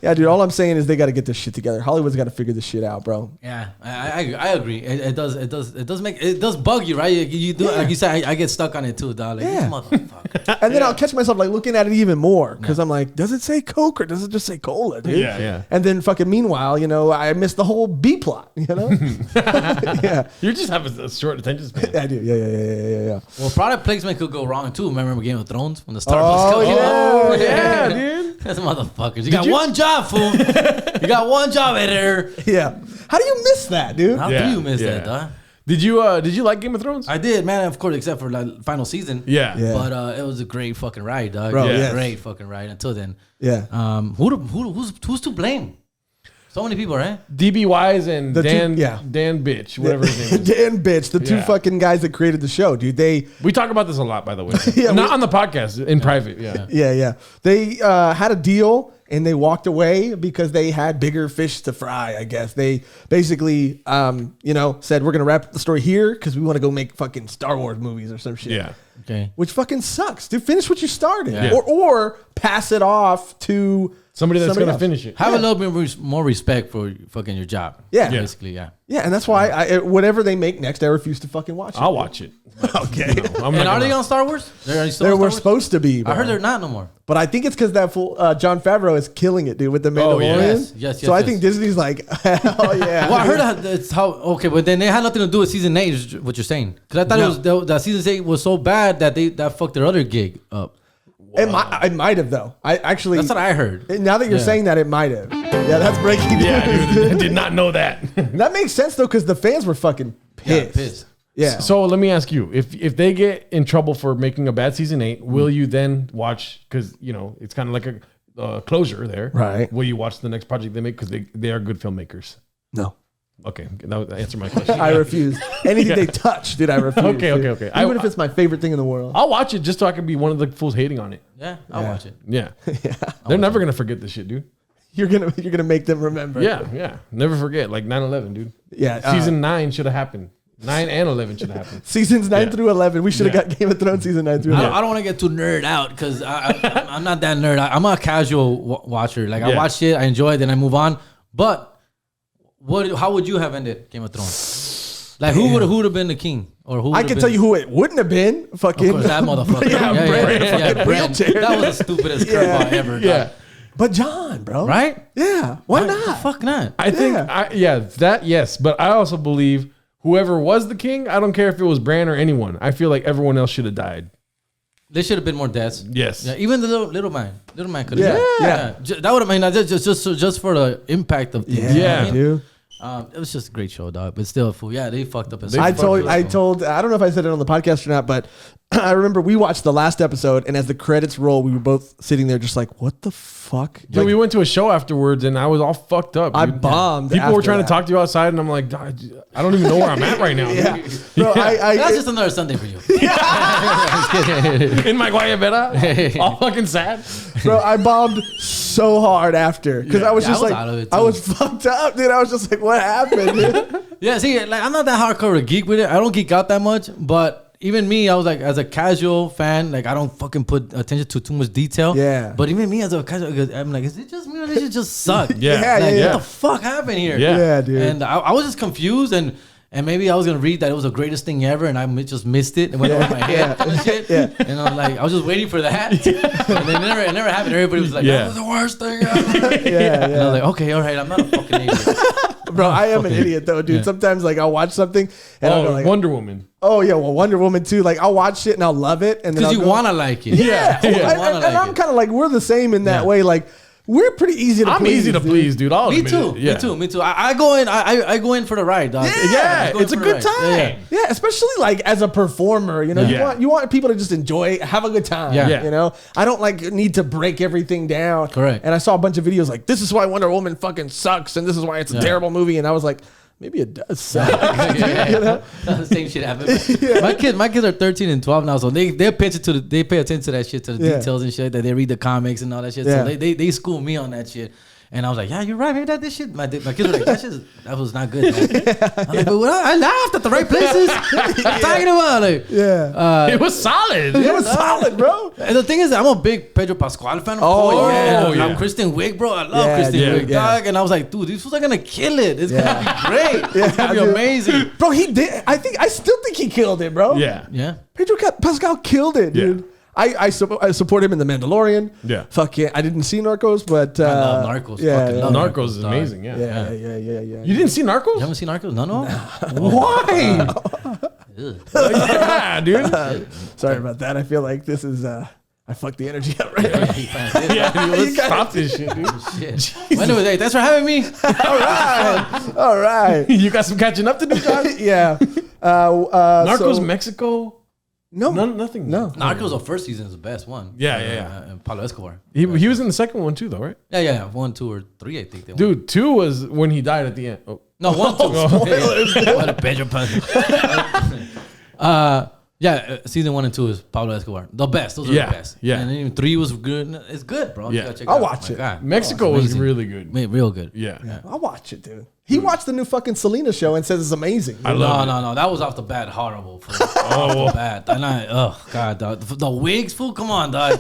Yeah, dude. All I'm saying is they got to get this shit together. Hollywood's got to figure this shit out, bro. Yeah, I agree. It does bug you, right? You do like you said. I get stuck on it too, dog. Like, this motherfucker. And then I'll catch myself like looking at it even more because I'm like, does it say Coke or does it just say cola, dude? Yeah. And then fucking meanwhile, I missed the whole B plot, Yeah. You just have a short attention span. Yeah, I do. Yeah. Well, product placement could go wrong too. Remember Game of Thrones when the Starbucks? Oh, Yeah, dude. That's motherfuckers. You got one job, fool. You got one job, editor. Yeah. How do you miss that, dude? How do you miss that, dog? Did you like Game of Thrones? I did, man. Of course, except for like final season. Yeah. But it was a great fucking ride, dog. Bro, yes. Great fucking ride until then. Yeah. Who's to blame? So many people, right? DB Wise and The two- Dan yeah. Dan Bitch, whatever his name is. Dan Bitch, the two fucking guys that created the show, dude. We talk about this a lot, by the way. Yeah, Not on the podcast, in private. Yeah. Yeah. They had a deal and they walked away because they had bigger fish to fry. I guess they basically, said we're gonna wrap up the story here because we want to go make fucking Star Wars movies or some shit. Yeah. Okay. Which fucking sucks, dude. Finish what you started, Yeah. or pass it off to Somebody that's gonna else. finish it. Have a little bit more respect for fucking your job. Yeah. Basically, yeah. Yeah, and that's why whatever they make next, I refuse to fucking watch it. I'll watch it. Okay. I'm And not are they gonna- on Star Wars? Are they still They on Star were Wars? supposed to be. I heard bro. they're not no more. But I think it's because that fool John Favreau is killing it, dude, with the Oh, yeah. Mandalorian. Yes, So I yes. think Disney's like, hell yeah. Well, I heard that it's how okay, but then they had nothing to do with season 8. Is what you're saying? Because I thought it was that season 8 was so bad that fucked their other gig up. It might have though. I actually. That's what I heard. Now that you're Yeah. saying that, it might have. Yeah, that's breaking news. Yeah, dude. I did not know that. That makes sense though, because the fans were fucking pissed. Yeah, pissed. Yeah. So let me ask you: if they get in trouble for making a bad season 8, will you then watch? Because it's kind of like a closure there, Right. Will you watch the next project they make because they are good filmmakers? No. Okay, that would answer my question. I refuse. Anything they touch, dude, I refuse. Okay, dude. okay. Even if it's my favorite thing in the world. I'll watch it just so I can be one of the fools hating on it. Yeah, I'll watch it. Yeah, they're never gonna forget this shit, dude. You're gonna make them remember. Yeah, never forget. Like 9/11, dude. Yeah. Season 9 should have happened. 9 and 11 should have happened. Seasons 9 Yeah. through 11. We should have Yeah. got Game of Thrones season 9 through I 11. don't want to get too nerd out because I'm not that nerd. I'm a casual watcher. Like I Yeah. watch it, I enjoy it, then I move on. But how would you have ended Game of Thrones? Like who would have been the king? Or who? I can tell you who it wouldn't have been. Fucking Of course, that motherfucker. Yeah, Brent. Brent. That was the stupidest curveball ever. Yeah. dog. But John, bro. Right? Yeah. Why The not? fuck not? I think, yes. But I also believe whoever was the king, I don't care if it was Bran or anyone. I feel like everyone else should have died. There should have been more deaths. Yes. Yeah, even the little man. Little man could Yeah, have. yeah. That would have made just for the impact of things. Yeah, dude. It was just a great show, dog. But still, fool. Yeah, they fucked up. I don't know if I said it on the podcast or not, but I remember we watched the last episode, and as the credits roll, we were both sitting there just like, what the fuck? Dude, we went to a show afterwards and I was all fucked up. I dude. bombed People were after trying that. to talk to you outside, and I'm like, "Dog, I don't even know where I'm at right now. Yeah. dude." Bro, That's just another Sunday for you. In my guayabera, all fucking sad. bro, I bombed so hard after because I was Yeah, just I was like, out of it, I too. was fucked up, dude. I was just like, what happened, dude? Yeah, see, like I'm not that hardcore a geek with it. I don't geek out that much, but even me, I was like, as a casual fan, like I don't fucking put attention to too much detail. Yeah. But even me as a casual, I'm like, is it just me or this shit just suck? Yeah, Like, yeah. what the fuck happened here? Yeah. Yeah, dude. And I was just confused and maybe I was gonna read that it was the greatest thing ever, and I just missed it and went over my head and shit. Yeah. And I'm like, I was just waiting for that, and then it never happened. Everybody was like, Yeah. that was the worst thing ever. Yeah, And I was like, okay, all right, I'm not a fucking idiot. bro, I am an idiot though, dude. Yeah. Sometimes like I'll watch something and I'll go like, Wonder Woman. oh yeah, well Wonder Woman too. Like I'll watch it and I'll love it, and then Because I'll you go, wanna like it. yeah. You And, wanna and like I'm it. kind of like we're the same in that Yeah. way. Like we're pretty easy to I'm please. easy to dude. please, dude. I'll Me admit too. it. Yeah. Me too. I go in. I go in for the ride, dog. Yeah, I go in it's a for the good ride. time. Yeah, yeah. Yeah, especially like as a performer, you know, Yeah. you want people to just enjoy, have a good time. Yeah. You know, I don't like need to break everything down. Correct. And I saw a bunch of videos like, this is why Wonder Woman fucking sucks, and this is why it's a Yeah. terrible movie. And I was like, maybe it does suck. Yeah. You know? The same shit happened. My kids are 13 and 12 now, so they pay attention to that shit, to the Yeah. details and shit. That they read the comics and all that shit. Yeah. So they school me on that shit. And I was like, yeah, you're right. Maybe this shit. My kids were like, that was not good. Man. I'm like, but I laughed at the right places. What you talking about? Like, Yeah. It was solid. It was solid, bro. and the thing is, I'm a big Pedro Pascal fan. Of Oh, course. yeah. And Oh, I'm yeah. Kristen Wiig, bro. I love Yeah, Kristen yeah, Wiig, yeah. dog. And I was like, dude, these fools are gonna kill it. It's gonna be great. It's gonna be dude. amazing. Bro, he did. I still think he killed it, bro. Yeah. Yeah. Pedro Pascal killed it, Yeah. dude. I support him in The Mandalorian. Yeah. Fuck yeah. I didn't see Narcos, but I love Narcos. Yeah, Fucking yeah. love Narcos is dog. amazing. Yeah. Yeah. You didn't see Narcos? You haven't seen Narcos? No. Why? Ugh. Yeah, dude. Sorry about that. I feel like this is I fucked the energy up right now. Yeah, dude, let's stop this shit, dude. Shit. Anyway, hey, thanks for having me. All right. You got some catching up to do, John? Yeah. Narcos, so- Mexico. No. Nothing. No. Narcos, the first season is the best one. Yeah. And Pablo Escobar. He was in the second one too, though, right? Yeah. 1, 2, or 3, I think. They won. Dude, 2 was when he died at the end. Oh. No, 1, 2. What a Pedro Pascal. Yeah, season 1 and 2 is Pablo Escobar. The best. Those are the best. Yeah. And then even 3 was good. It's good, bro. Yeah. I'll watch it. God. Mexico was really good. Real good. Yeah. I'll watch it, dude. He watched the new fucking Selena show and says it's amazing. I love it. No. That was off the bat horrible. Fool. Off the bat. And God, dog. The wigs, fool. Come on, dog.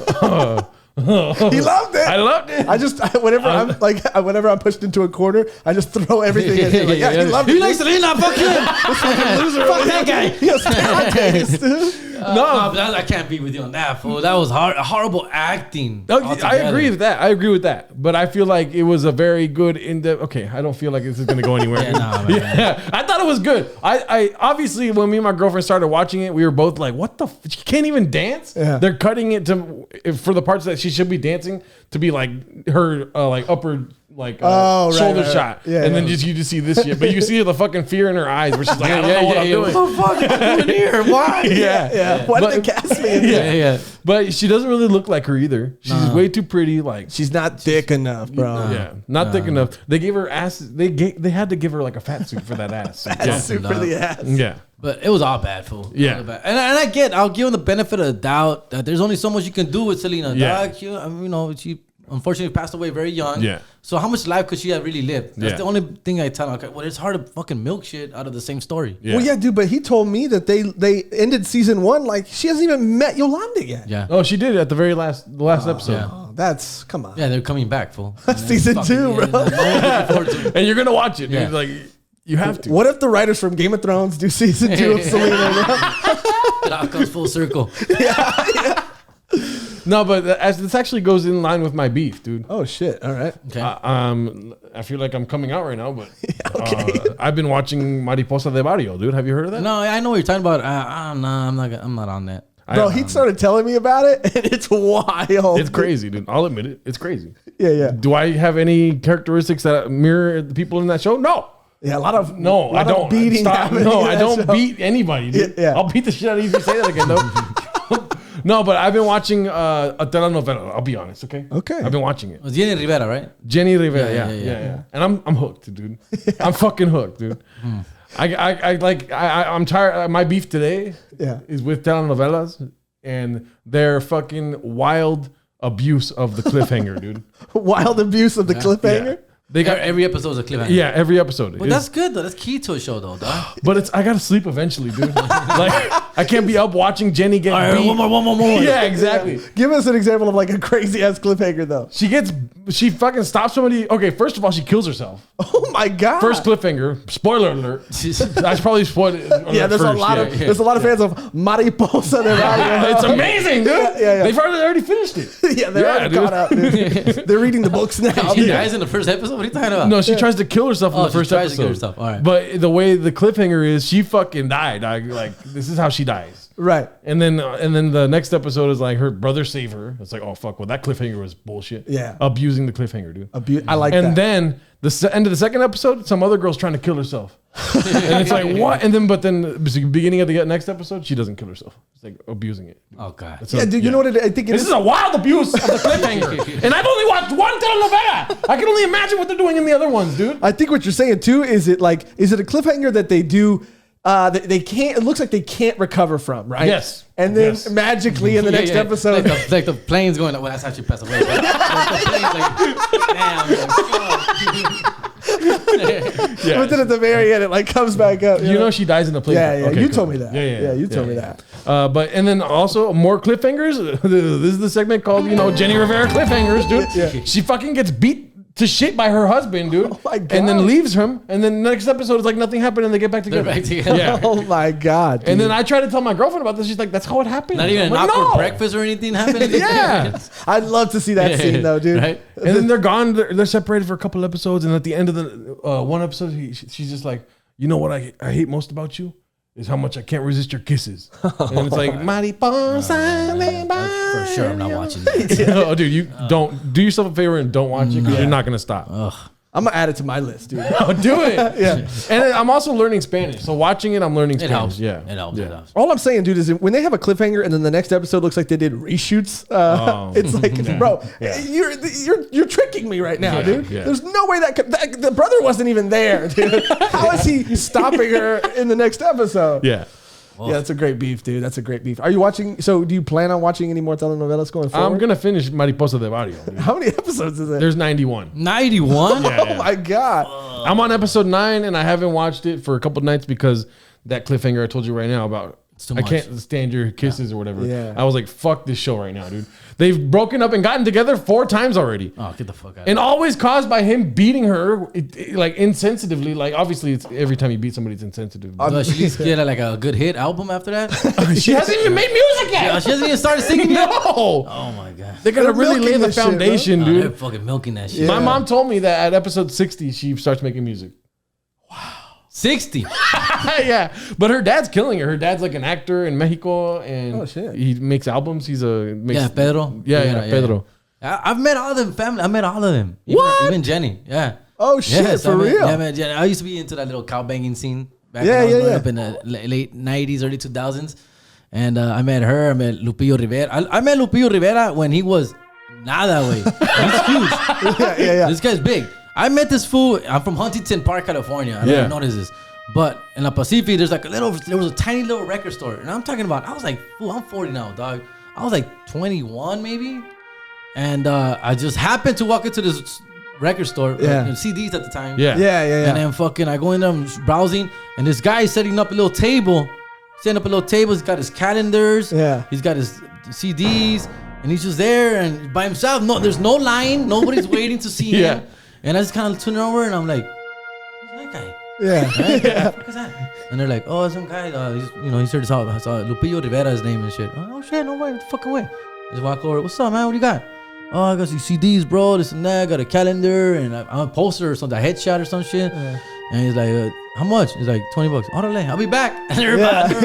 He loved it. I loved it. Whenever I'm pushed into a corner, I just throw everything at him. Like, he loved it. He likes Selena. Fuck him. Fuck that guy. He has talent taste, dude. No, I can't be with you on that, fool. That was horrible acting. I agree with that. But I feel like it was a very good in-depth. Okay, I don't feel like this is going to go anywhere. I thought it was good. I obviously, when me and my girlfriend started watching it, we were both like, what the she can't even dance? Yeah. They're cutting it for the parts that she should be dancing to be like her upper shoulder shot. Yeah, and then you just see this shit. But you see the fucking fear in her eyes where she's like, I don't know what I'm doing. What the fuck am I doing here? Why? Yeah. Why did they cast me? Yeah. But she doesn't really look like her either. She's way too pretty. Like She's not thick enough, bro. yeah, not thick enough. They gave her ass. They had to give her like a fat suit for that ass. Suit for the ass. Yeah. But it was all bad, fool. Yeah. All bad. And I'll give him the benefit of the doubt that there's only so much you can do with Selena. Yeah. Dog. She unfortunately passed away very young. Yeah. So how much life could she have really lived? That's Yeah. the only thing I tell her. Okay, well, it's hard to fucking milk shit out of the same story. Yeah. Well, yeah, dude, but he told me that they ended season 1 like she hasn't even met Yolanda yet. Yeah. Oh, she did it at the very last episode. Yeah. Oh, that's come on. Yeah, they're coming back, fool. Season 2, bro. And you're gonna watch it, dude. Yeah. Like you have to. What if the writers from Game of Thrones do season 2 of Selena? It all comes full circle. No, but this actually goes in line with my beef, dude. Oh shit! All right. Okay. I feel like I'm coming out right now, but I've been watching Mariposa de Barrio, dude. Have you heard of that? No, I know what you're talking about. I'm not on that. Bro, he started telling me about it, and it's wild. It's crazy, dude. I'll admit it. It's crazy. Yeah. Do I have any characteristics that mirror the people in that show? No. Yeah, a lot of I don't. beating. Stop. No, I don't beat anybody, dude. Yeah. I'll beat the shit out of you if you say that again, though. No, but I've been watching a telenovela. I'll be honest, okay? Okay. I've been watching it. It was Jenny Rivera, right? Jenny Rivera, Yeah. yeah. And I'm hooked, dude. I'm fucking hooked, dude. I'm tired. My beef today is with telenovelas and their fucking wild abuse of the cliffhanger, dude. Wild abuse of the cliffhanger. Yeah. They got Every episode's a cliffhanger. Yeah, every episode. But that's good though. That's key to a show though, dog. But I gotta sleep eventually, dude. Like I can't be up watching Jenny get beat. One more. Yeah, exactly. Give us an example of like a crazy ass cliffhanger though. She fucking stops somebody. Okay, first of all, she kills herself. Oh my god. First cliffhanger. Spoiler alert. I should probably spoil it. Yeah, there's a lot of fans of Mariposa de Barrio. It's amazing, dude. Yeah. They've already finished it. Yeah, they're already caught up, dude. They're reading the books now. She dies in the first episode. What are you talking about? No, she tries to kill herself in the first she tries episode. to kill herself. All right. But the way the cliffhanger is, she fucking died. Like this is how she dies. Right. And then the next episode is like her brother saved her. It's like, oh fuck, well that cliffhanger was bullshit. Yeah. Abusing the cliffhanger, dude. I like that. And then the end of the second episode, some other girl's trying to kill herself. And it's like, what? And then the beginning of the next episode, she doesn't kill herself. It's like abusing it. Oh god. Yeah, dude, you know what I think it This is? is a wild abuse of the cliffhanger. And I've only watched one telenovela. I can only imagine what they're doing in the other ones, dude. I think what you're saying too is it a cliffhanger that they do they can't, it looks like they can't recover from, right? Yes. And then Yes. magically in the next episode, like the plane's going. Well, that's actually passed away. But the plane's like, damn. but then at the very end, it like comes back up. You know she dies in the plane. Yeah, yeah. Okay, You cool. told me that. Yeah, you told me that. And then also more cliffhangers. This is the segment called, Jenny Rivera cliffhangers, dude. Yeah. She fucking gets beat to shit by her husband, dude. Oh my God. And then leaves him. And then the next episode is like nothing happened and they get back together. They're back together. Yeah. Oh my god. Dude. And then I try to tell my girlfriend about this. She's like, that's how it happened. Not even I'm an like, awkward no. breakfast or anything happened. Yeah. I'd love to see that scene though, dude. Right? And then they're gone. They're separated for a couple episodes. And at the end of the one episode, she's just like, you know what I hate most about you? Is how much I can't resist your kisses. And it's like, Mariposa de Barrio. For sure, I'm not watching that. Oh, dude, you don't do yourself a favor and don't watch it because you're not gonna stop. I'm gonna add it to my list, dude. Oh, do it. Yeah. And I'm also learning Spanish. So watching it, I'm learning It Spanish. helps. Yeah. It helps. Yeah. It helps. All I'm saying, dude, is when they have a cliffhanger and then the next episode looks like they did reshoots. It's like, bro, you're tricking me right now, dude. yeah. There's no way the brother wasn't even there, dude. How is he stopping her in the next episode? Yeah. Yeah, that's a great beef, dude. That's a great beef. Are you watching? So, do you plan on watching any more telenovelas going forward? I'm gonna finish Mariposa de Barrio. Dude. How many episodes is it? There's 91. 91? Oh my god! I'm on episode 9 and I haven't watched it for a couple nights because that cliffhanger I told you right now about too I much. can't stand your kisses or whatever. Yeah. I was like, fuck this show right now, dude. They've broken up and gotten together 4 times already. Oh, get the fuck out. And always caused by him beating her, like insensitively. Like obviously, it's every time you beat somebody, it's insensitive. Does she at least get like a good hit album after that? She hasn't even made music yet. Yeah, she hasn't even started singing yet? No. Oh my god. They gotta They're really lay milking the this shit, foundation, Oh, they're dude. fucking milking that shit. Yeah. My mom told me that at episode 60, she starts making music. 60. Yeah, but her dad's killing her. Her dad's like an actor in Mexico, and Oh, shit. he makes albums. Yeah, Pedro. Yeah, Pedro. I've met all of them family. I met all of them. Even Jenny. Yeah. Oh shit, Yes, for I met, real? Yeah, man. Jenny. I used to be into that little cow banging scene back Yeah, when I was yeah, growing yeah. up in the late 90s, early 2000s. And I met her. I met Lupillo Rivera. I met Lupillo Rivera when he was not that way. He's huge. yeah. This guy's big. I met this fool. I'm from Huntington Park, California. I don't even notice this. But in La Pacific, there was a tiny little record store. And I'm talking about, I was like, fool, I'm 40 now, dog. I was like 21 maybe. And I just happened to walk into this record store. Yeah. CDs at the time. Yeah. Yeah. And then fucking, I go in there, I'm browsing. And this guy is setting up a little table. He's got his calendars. Yeah. He's got his CDs. And he's just there and by himself. No, there's no line. Nobody's waiting to see Yeah. him. And I just kind of turn over and I'm like, who's that guy? Yeah. What the fuck is that? And they're like, oh, some guy, he's heard this out. I saw Lupillo Rivera's name and shit. Oh shit, no way, fucking way. I just walk over. What's up, man? What do you got? Oh, I got these CDs, bro. This and that. I got a calendar and I'm a poster or something, a headshot or some shit. Yeah. And he's like, how much? He's like, $20. Orale, I'll be back. And they're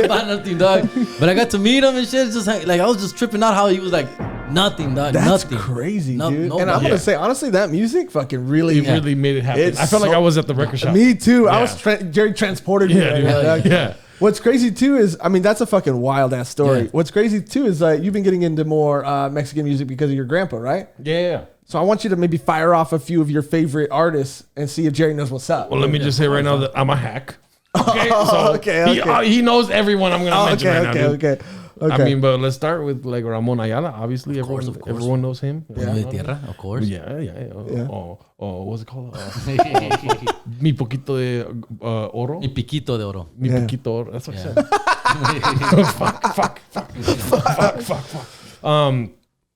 about nothing, dog. But I got to meet him and shit. Just like I was just tripping out how he was like nothing, dog. That's nothing. crazy, No- dude. no- And I'm yeah. gonna say, honestly, that music fucking really, He really made it happen. It's I felt like so- I was at the record shop. Me too. I Yeah. was Jerry transported me. Yeah, right dude. now, dog. Yeah. What's crazy too is, I mean, that's a fucking wild ass story. Yeah. What's crazy too is you've been getting into more Mexican music because of your grandpa, right? Yeah. So I want you to maybe fire off a few of your favorite artists and see if Jerry knows what's up. Well, let me just say right now that I'm a hack. Okay, so okay. He knows everyone I'm gonna mention right now. Dude. Okay. I mean, but let's start with like Ramon Ayala. Obviously, everyone knows him. Uno de tierra, of course. Yeah. Oh, what's it called? Mi poquito de oro. Y piquito de oro. Mi Yeah. poquito oro. That's what Yeah. I said. Fuck.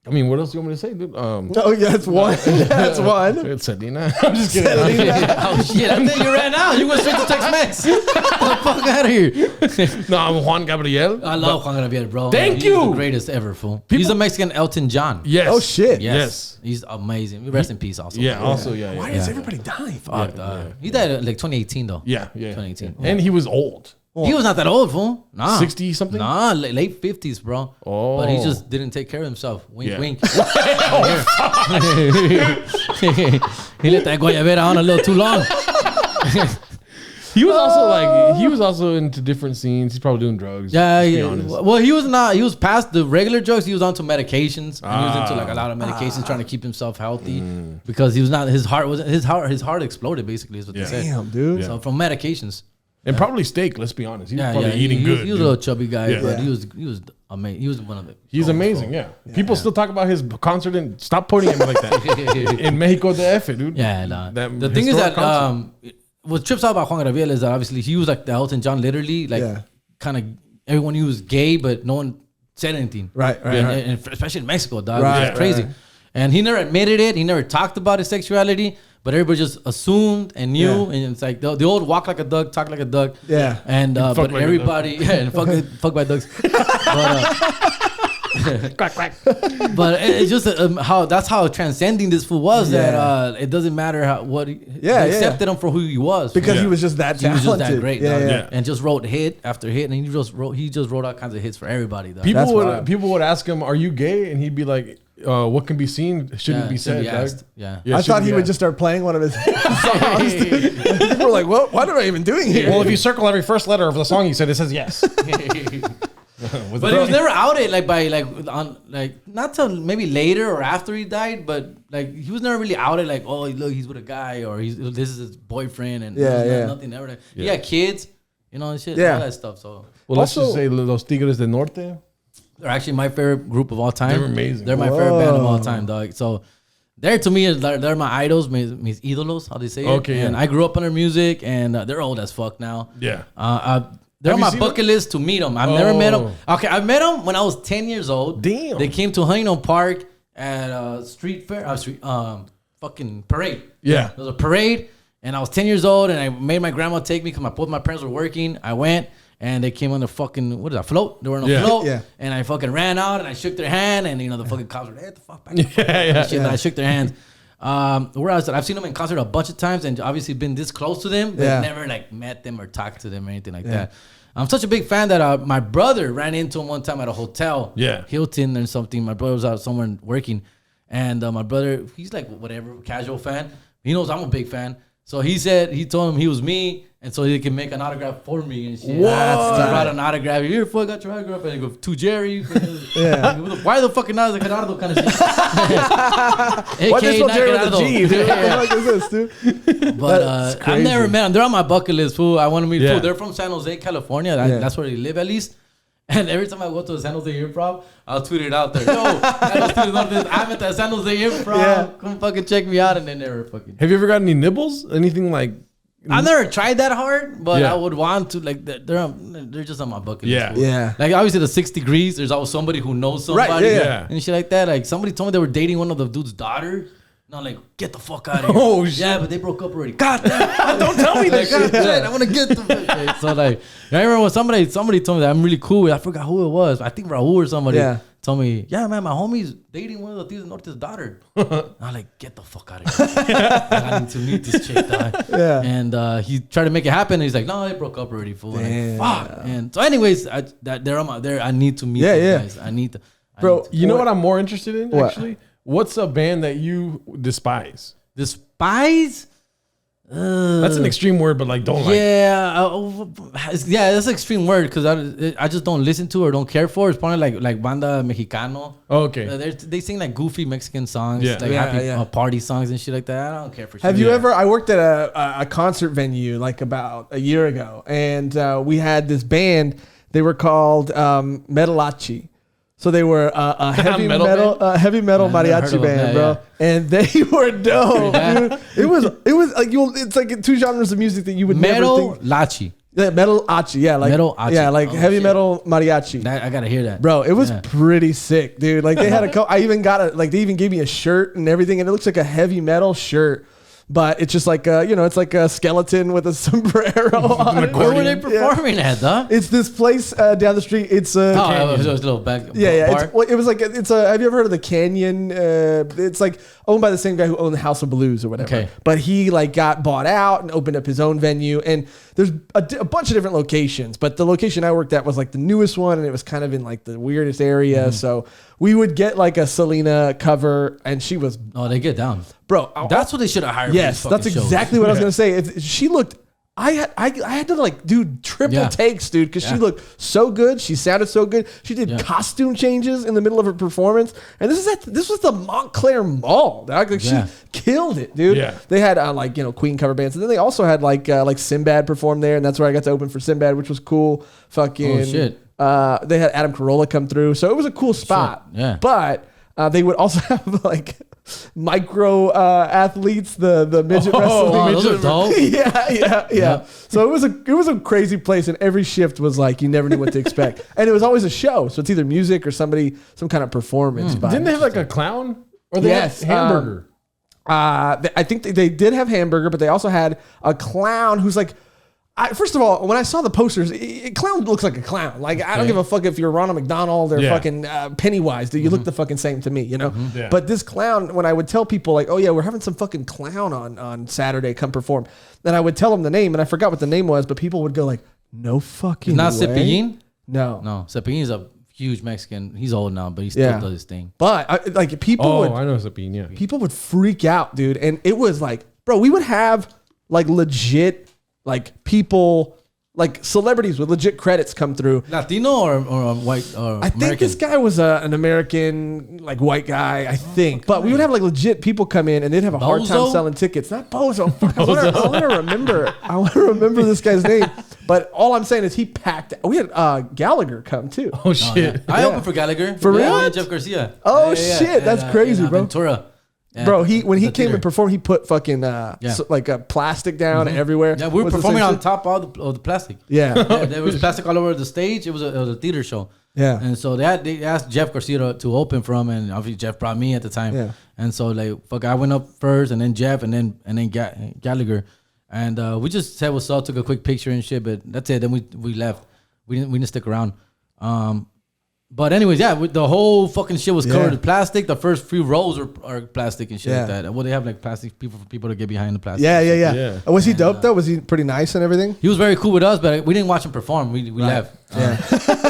I mean, what else do you want me to say, dude? Oh yeah, that's one. That's one. It's Selena. I'm just kidding. Oh shit! I think you ran out. You went straight to Tex-Mex. Get the fuck out of here. No, I'm Juan Gabriel. I love Juan Gabriel, bro. Thank He's you. the greatest ever, fool. He's a Mexican Elton John. Yes. Oh shit. Yes. He's amazing. Rest in peace, also. Yeah. Also, yeah. Why Yeah. is everybody dying? Fuck, he died like 2018 though. Yeah. 2018. And he was old. He was not that old, fool. Nah. 60 something? Nah, late 50s, bro. Oh. But he just didn't take care of himself. Wink, Yeah. wink. He let that guayabera on a little too long. He was also into different scenes. He's probably doing drugs. Yeah, let's be yeah. honest. Well, he was not. He was past the regular drugs. He was onto medications. And he was into like a lot of medications, trying to keep himself healthy because he was not. His heart exploded. Basically, is what they said. Damn, dude. So from medications. And probably steak. Let's be honest. He's Yeah, probably yeah. eating he, good. He was a dude. little chubby guy, Yeah. but Yeah. he was amazing. He was one of the. He's amazing. Yeah. People still talk about his concert and stop pointing at me like that. In Mexico DF, dude. Yeah, nah. That The thing is historic that concert. what trips out about Juan Gabriel is that obviously he was like the Elton John, literally like kind of everyone knew he was gay, but no one said anything. Right. And especially in Mexico, dog, Right, which is crazy. right. And he never admitted it. He never talked about his sexuality, but everybody just assumed and knew. Yeah. And it's like the old walk like a duck, talk like a duck. Yeah. And fuck but like a everybody, and fuck by ducks. Quack, quack. But it's just how transcending this fool was that it doesn't matter they accepted him for who he was Because Yeah. he was just that he was talented. just that great, Yeah, dog. yeah. And just wrote hit after hit, and he just wrote all kinds of hits for everybody. Dog. That's wild. People would ask him, "Are you gay?" And he'd be like, "What can be seen shouldn't be said." dog." asked. Yeah. Yeah, I shouldn't thought be he would asked. just start playing one of his songs. Dude. And people were like, what am I even doing here? Well, if you circle every first letter of the song he said, it says yes. But he was never outed not till maybe later or after he died, but like he was never really outed like, oh look, he's with a guy or this is his boyfriend and Yeah, yeah. nothing ever. He had kids, you know, and shit, Yeah. all that stuff. So Well, let's Also- just say Los Tigres del Norte. they're actually my favorite group of all time. They're amazing. They're my favorite band of all time, dog. So they're to me, they're my idols, mis ídolos, how they say it. Okay, And yeah. I grew up on their music, and they're old as fuck now. Yeah. They're Have on you my seen bucket list to meet them. I've never met them. Oh. Okay, I met them when I was 10 years old. Damn. They came to Huntington Park at street fair, fucking parade. Yeah. There was a parade, and I was 10 years old, and I made my grandma take me because both my parents were working. I went, and they came on the fucking, what is that, float? They were on a Yeah. float, Yeah. and I fucking ran out, and I shook their hand, and, you know, the fucking cops were like, hey, the fuck back. Yeah. And I shook their hands. Where I was at, I've seen them in concert a bunch of times, and obviously been this close to them, but Yeah. never, like, met them or talked to them or anything like that. I'm such a big fan that my brother ran into him one time at a hotel, Yeah. Hilton or something. My brother was out somewhere working, and my brother, he's like whatever, casual fan. He knows I'm a big fan, so he told him he was me, and so he can make an autograph for me and shit. What? He brought an autograph. Here, fuck, got your autograph, and I go to Jerry. Yeah. Why the fucking not like Gerardo kind of shit? Why they AKA spell not Jerry with a Gerardo. G? Dude? Yeah. What the fuck is this, dude? But That's I've crazy. never met them. They're on my bucket list, fool. I want to meet Yeah. fool. They're from San Jose, California. Yeah. That's where they live at least. And every time I go to the San Jose Improv, I'll tweet it out there. Yo, I'm at the San Jose Improv. Yeah. Come fucking check me out. And then they were fucking. Have you ever got any nibbles? Anything like? I've never tried that hard, but Yeah. I would want to. Like they're just on my bucket list. Yeah. fool. Yeah. Like obviously the 6 degrees. There's always somebody who knows Right, somebody. yeah. And shit like that. Like somebody told me they were dating one of the dude's daughters. And I'm like, get the fuck out of here. Oh, shit. Yeah, but they broke up already. God damn. Don't tell me that. God damn. I want to get the fuck. So like, I remember when somebody told me that I'm really cool with. I forgot who it was. I think Raul or somebody told me, yeah, man, my homie's dating one of the Tigres del Norte's daughter. I'm like, get the fuck out of here. I need to meet this chick, dog. Yeah. And he tried to make it happen. And he's like, no, they broke up already, fool. And like, fuck. And so, anyways, they're on my there. I need to meet them guys. I need to. Bro, You know what I'm more interested in? What? Actually, what's a band that you despise? Despise? That's an extreme word, but like don't like. Yeah, that's an extreme word because I just don't listen to or don't care for. It's probably like banda mexicano. Oh, okay. They sing like goofy Mexican songs, Yeah. like Yeah, happy yeah. party songs and shit like that. I don't care for shit. Have you Yeah. ever? I worked at a concert venue like about a year ago, and we had this band. They were called Metalachi. So they were a heavy Metal metal I've never heard mariachi of them. band, Yeah, bro. yeah. And they were dope, Yeah. dude. It was like it's like two genres of music that you would metal never think. lachi? Yeah, metal achi, yeah, like Metal-achi. yeah, like Oh, heavy shit. metal mariachi. I gotta hear that, Bro, it was Yeah. pretty sick, dude. Like they had I even got they even gave me a shirt and everything, and it looks like a heavy metal shirt, but it's just like it's like a skeleton with a sombrero on it. Where were they Yeah. performing at, though? It's this place down the street. It's Oh, it was a little back. yeah. bar. It was like it's a. Have you ever heard of the Canyon? It's like owned by the same guy who owned the House of Blues or whatever. Okay. But he like got bought out and opened up his own venue. And there's a bunch of different locations, but the location I worked at was like the newest one, and it was kind of in like the weirdest area. So we would get like a Selena cover, and she was Oh, they get down. bro. That's what they should have hired. Yes, for that's these fucking shows. exactly what I was gonna say. She looked. I had to like do triple Yeah. takes, dude, because she Yeah. looked so good. She sounded so good. She did Yeah. costume changes in the middle of her performance, and this was the Montclair Mall. Dog. Like Yeah. she killed it, dude. Yeah. They had Queen cover bands, and then they also had like Sinbad perform there, and that's where I got to open for Sinbad, which was cool. Fucking Oh, shit. They had Adam Carolla come through, so it was a cool spot. Yeah. But they would also have like micro athletes, the midget wrestling. those are dope. yeah. So it was a crazy place, and every shift was like you never knew what to expect, and it was always a show. So it's either music or some kind of performance. But Didn't they have like a clown? Or they Yes, had hamburger? I think they did have hamburger, but they also had a clown who's like. First of all, when I saw the posters, clown looks like a clown. Like I don't give a fuck if you're Ronald McDonald or Yeah. fucking Pennywise. Dude, you look the fucking same to me, you know. Yeah. But this clown, when I would tell people like, "Oh yeah, we're having some fucking clown on Saturday, come perform," then I would tell them the name, and I forgot what the name was, but people would go like, "No fucking Not way." Cepillín? No. Cepillín's a huge Mexican. He's old now, but he still Yeah. does his thing. But like people Oh, would I know it's a bean. Yeah. people would freak out, dude. And it was like, bro, we would have like legit like people. Like celebrities with legit credits come through. Latino or white or I think American? this guy was an American, like white guy, I think. But we would have like legit people come in, and they'd have a hard time Bozo? selling tickets. Not Bozo. Fuck, I want to remember. I want to remember this guy's name. But all I'm saying is he packed. We had Gallagher come too. Oh shit! I opened for Gallagher. For real? Yeah, Jeff Garcia. Oh shit, that's crazy, bro. Ventura. Yeah, Bro, when he came and performed, he put fucking Yeah. like a plastic down everywhere. Yeah, we were Was the performing same on shit? top of the plastic. Yeah. Yeah, there was plastic all over the stage. It was a theater show. Yeah. And so they asked Jeff Garcia to open for him, and obviously Jeff brought me at the time. Yeah. And so I went up first, and then Jeff, and then Gallagher, and we just said what's up, took a quick picture and shit, but that's it. Then we left. We didn't stick around. But anyways, yeah, the whole fucking shit was covered with plastic. The first few rows are plastic and shit like that. Well, they have like plastic for people to get behind the plastic. Yeah. Was he dope though? Was he pretty nice and everything? He was very cool with us, but we didn't watch him perform. We left.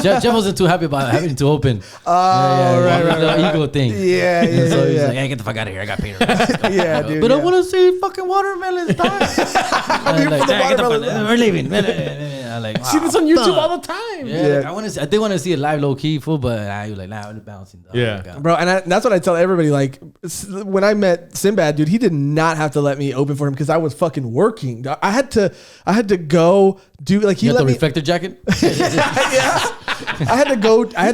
Jeff wasn't too happy about having to open. Right. The ego thing. Yeah. And so he's like, hey, get the fuck out of here. I got paid. Yeah, dude. But I want to see fucking watermelons die. I'm here for the watermelon. We're leaving. I'm like, See this on YouTube all the time. Yeah, like, I did want to see it live low key, fool, but I was like, nah, we're bouncing. Dog. Yeah. Bro, and that's what I tell everybody. Like, when I met Sinbad, dude, he did not have to let me open for him because I was fucking working. I had to go do like he You let got the me. reflector jacket? Yeah. I had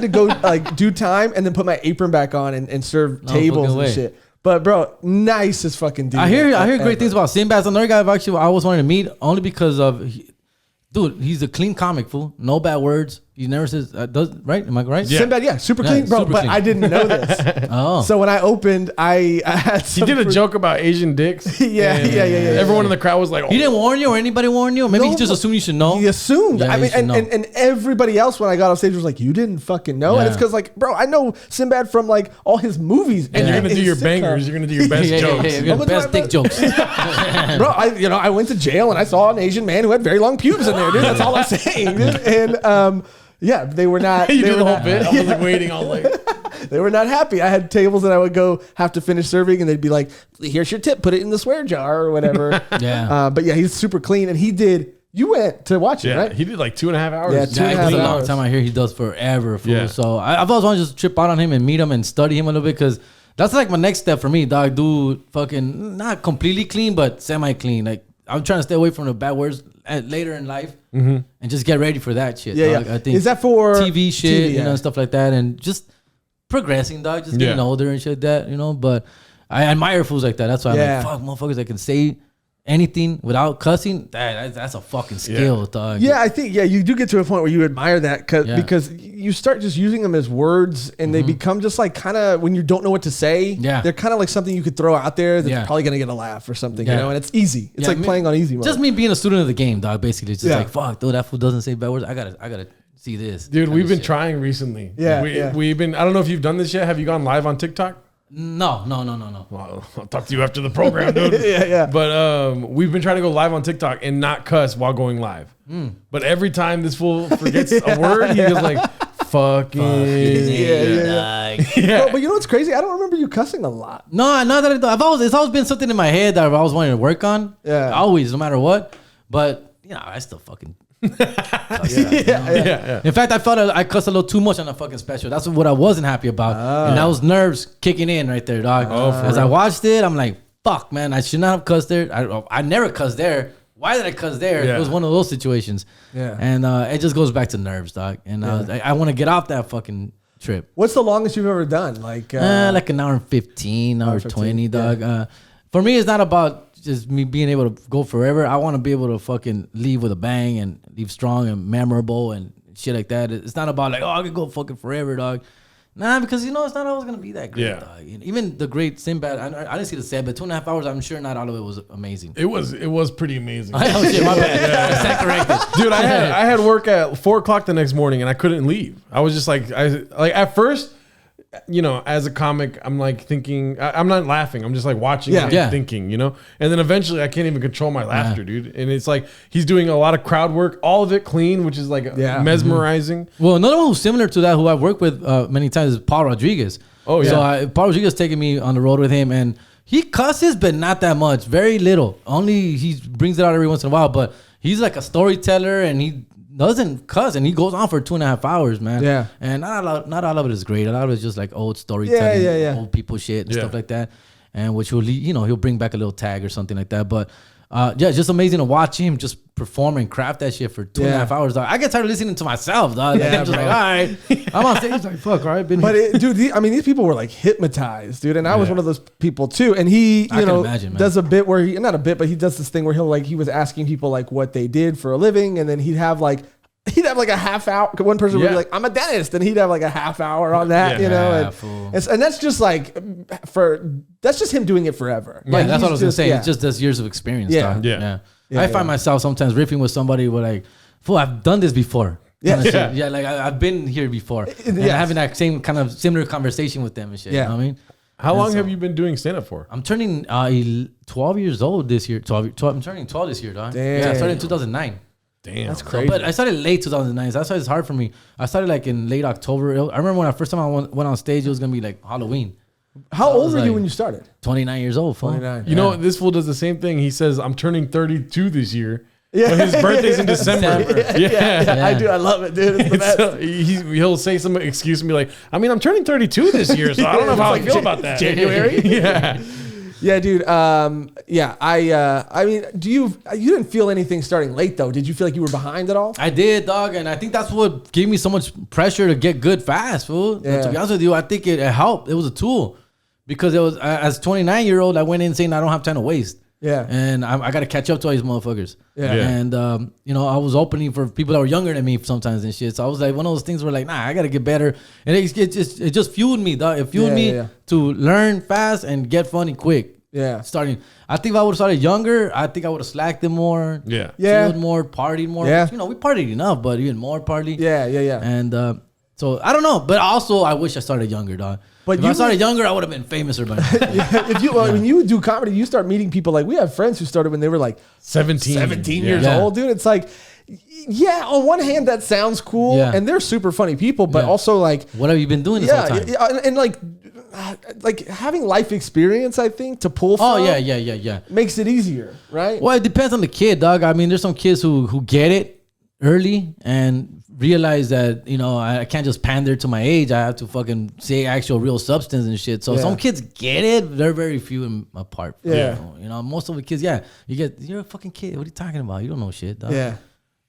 to go like do time and then put my apron back on and serve tables fucking and way. shit. But bro, nice as fucking dude. I hear great things about Sinbad's another guy I've actually always wanted to meet only because of. Dude, he's a clean comic, fool. No bad words. He never says, right? Am I right? Yeah. Sinbad, super clean, bro. super But clean. I didn't know this. Oh. So when I opened, I had He did a joke about Asian dicks. Yeah. Everyone in the crowd was like, He didn't warn you or anybody warn you? Maybe No, he just assumed you should know. He assumed. Yeah, I he mean, should know. and everybody else when I got off stage was like, "You didn't fucking know," and Yeah. it's because like, bro, I know Sinbad from like all his movies. and you're gonna do his your sitcoms. bangers. You're gonna do your best jokes. Your What best do I- dick jokes. Bro, I went to jail and I saw an Asian man who had very long pubes in there, dude. That's all I'm saying, dude. And yeah, they were not. You they did were the whole not- bit. I was like waiting all like. They were not happy. I had tables that I would go have to finish serving, and they'd be like, "Here's your tip. Put it in the swear jar or whatever." Yeah. But yeah, he's super clean, and he did. You went to watch it, Yeah, right? he did like 2.5 hours. Yeah, That's a long time. I hear he does forever. Fool. Yeah. So I've always wanted to just trip out on him and meet him and study him a little bit because that's like my next step for me, dog. Dude, fucking not completely clean, but semi-clean. Like I'm trying to stay away from the bad words later in life and just get ready for that shit. Yeah, dog. yeah. I think Is that for TV shit, TV, you know, yeah. stuff like that, and just progressing, dog. Just getting Yeah. older and shit like that, you know. But I admire fools like that. That's why Yeah. I'm like, fuck, motherfuckers that can say anything without cussing. That's a fucking skill, dog. Yeah, I think you do get to a point where you admire that Yeah. because you start just using them as words and they become just like kind of when you don't know what to say. Yeah. They're kind of like something you could throw out there that's Yeah. probably gonna get a laugh or something, Yeah. you know. And it's easy. It's Yeah, like me- playing on easy mode. Just me being a student of the game, dog. Basically, it's just Yeah. like fuck, dude. That fool doesn't say bad words. I gotta see this, Dude, kind we've of been shit. trying recently. Yeah. We've been. I don't know if you've done this yet. Have you gone live on TikTok? No. Well, I'll talk to you after the program, dude. Yeah. But we've been trying to go live on TikTok and not cuss while going live. But every time this fool forgets a word, he goes like, "Fucking." Yeah. But you know what's crazy? I don't remember you cussing a lot. No, not that it's always been something in my head that I've always wanted to work on. Yeah. Always, no matter what. But you know, I still fucking. Yeah. In fact, I felt I cussed a little too much on the fucking special. That's what I wasn't happy about, and that was nerves kicking in right there, dog. As I watched it, I'm like, "Fuck, man, I should not have cussed there. I never cussed there. Why did I cuss there?" Yeah. It was one of those situations. Yeah. And it just goes back to nerves, dog. And I want to get off that fucking trip. What's the longest you've ever done? Like Like an hour and 15, hour 15, 20, dog. For me, it's not about just me being able to go forever. I want to be able to fucking leave with a bang and leave strong and memorable and shit like that. It's not about like, oh, I could go fucking forever, dog. Nah, because you know it's not always gonna be that great, Yeah. dog. Even the great Sinbad, I didn't see the set, but 2.5 hours, I'm sure not all of it was amazing. It was pretty amazing. Oh shit, my bad. I stand corrected. Dude, I had work at 4:00 the next morning and I couldn't leave. I was just like at first, you know, as a comic, I'm like thinking, I'm not laughing. I'm just like watching Yeah. and Yeah. thinking, you know? And then eventually I can't even control my laughter, dude. And it's like, he's doing a lot of crowd work, all of it clean, which is like Yeah. mesmerizing. Well, another one who's similar to that, who I've worked with many times, is Paul Rodriguez. Oh, yeah. So Paul Rodriguez taking me on the road with him, and he cusses, but not that much, very little. Only he brings it out every once in a while, but he's like a storyteller, and he doesn't cuss, and he goes on for 2.5 hours, man. Yeah. And not all of it is great. A lot of it is just like old storytelling, Yeah. old people shit and Yeah. stuff like that. And which he'll bring back a little tag or something like that. But Yeah, just amazing to watch him just perform and craft that shit for 2.5 hours, dog. I get tired of listening to myself, dog. Yeah, I'm just like, all right. I'm on stage like, fuck, all right, been But here. dude, these people were like hypnotized, dude, and I was one of those people too. And he, you know, imagine, man. does a bit where not a bit, but he does this thing where he was asking people like what they did for a living, and then he'd have like a half hour. One person would be like, I'm a dentist, and he'd have like a half hour on that, you know, and that's just like that's just him doing it forever. Yeah, that's what I was gonna say. It's just this years of experience. Yeah. Dog. Yeah. I find myself sometimes riffing with somebody where like, fool, I've done this before. Yeah, like I've been here before, and having that same kind of similar conversation with them and shit. You know what I mean? How long have you been doing stand-up for? I'm turning 12 years old this year. 12, I'm turning 12 this year, dog. Damn. Yeah, I started in 2009. Damn, that's So, crazy. but I started late 2009. So that's why it's hard for me. I started like in late October. I remember when first time I went on stage, it was gonna be like Halloween. How old were you like- when you started? 29 years old. Fool. 29. You know, this fool does the same thing. He says, I'm turning 32 this year. Yeah. But his birthday's in December. Yeah. I do. I love it, dude. It's the best. He'll say some excuse and be like, I mean, I'm turning 32 this year, so I don't know how I feel about that. January? Yeah. Yeah, dude. I mean, you didn't feel anything starting late though? Did you feel like you were behind at all? I did, dog, and I think that's what gave me so much pressure to get good fast, fool. Yeah. To be honest with you, I think it helped. It was a tool because it was as 29-year-old, I went in saying I don't have time to waste. Yeah. And I got to catch up to all these motherfuckers. Yeah. And, you know, I was opening for people that were younger than me sometimes and shit. So I was like, one of those things where like, nah, I got to get better. And it just fueled me, dog. It fueled me to learn fast and get funny quick. Yeah. I think if I would have started younger, I think I would have slacked it more. Yeah. Chilled more, partied more. Yeah. You know, we partied enough, but even more party. Yeah. And so I don't know, but also I wish I started younger, dog. But if I started younger, I would have been famous or better. When you do comedy, you start meeting people. Like we have friends who started when they were like 17 years old, dude. It's like, yeah, on one hand that sounds cool, and they're super funny people, but also like, what have you been doing this whole time? and like having life experience, I think, to pull from. Oh yeah. Makes it easier, right? Well, it depends on the kid, dog. I mean, there's some kids who get it early and realize that, you know, I can't just pander to my age. I have to fucking say actual real substance and shit. So some kids get it. They're very few and apart. Yeah. You know, most of the kids, you're a fucking kid. What are you talking about? You don't know shit, dog. Yeah.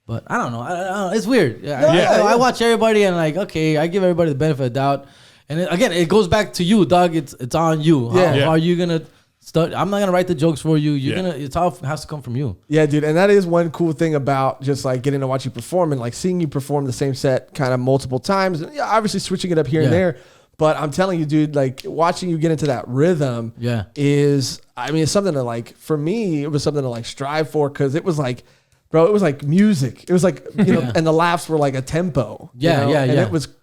But I don't know. I don't know. It's weird. I watch everybody and like, okay, I give everybody the benefit of the doubt. And again, it goes back to you, dog. It's on you. How are you gonna start? I'm not gonna write the jokes for you. It's all has to come from you. Yeah, dude. And that is one cool thing about just like getting to watch you perform and like seeing you perform the same set kind of multiple times. And obviously switching it up here and there. But I'm telling you, dude, like watching you get into that rhythm is, I mean, it's something to like, for me, it was something to like strive for, because it was like, bro, it was like music. It was like, you know, and the laughs were like a tempo. And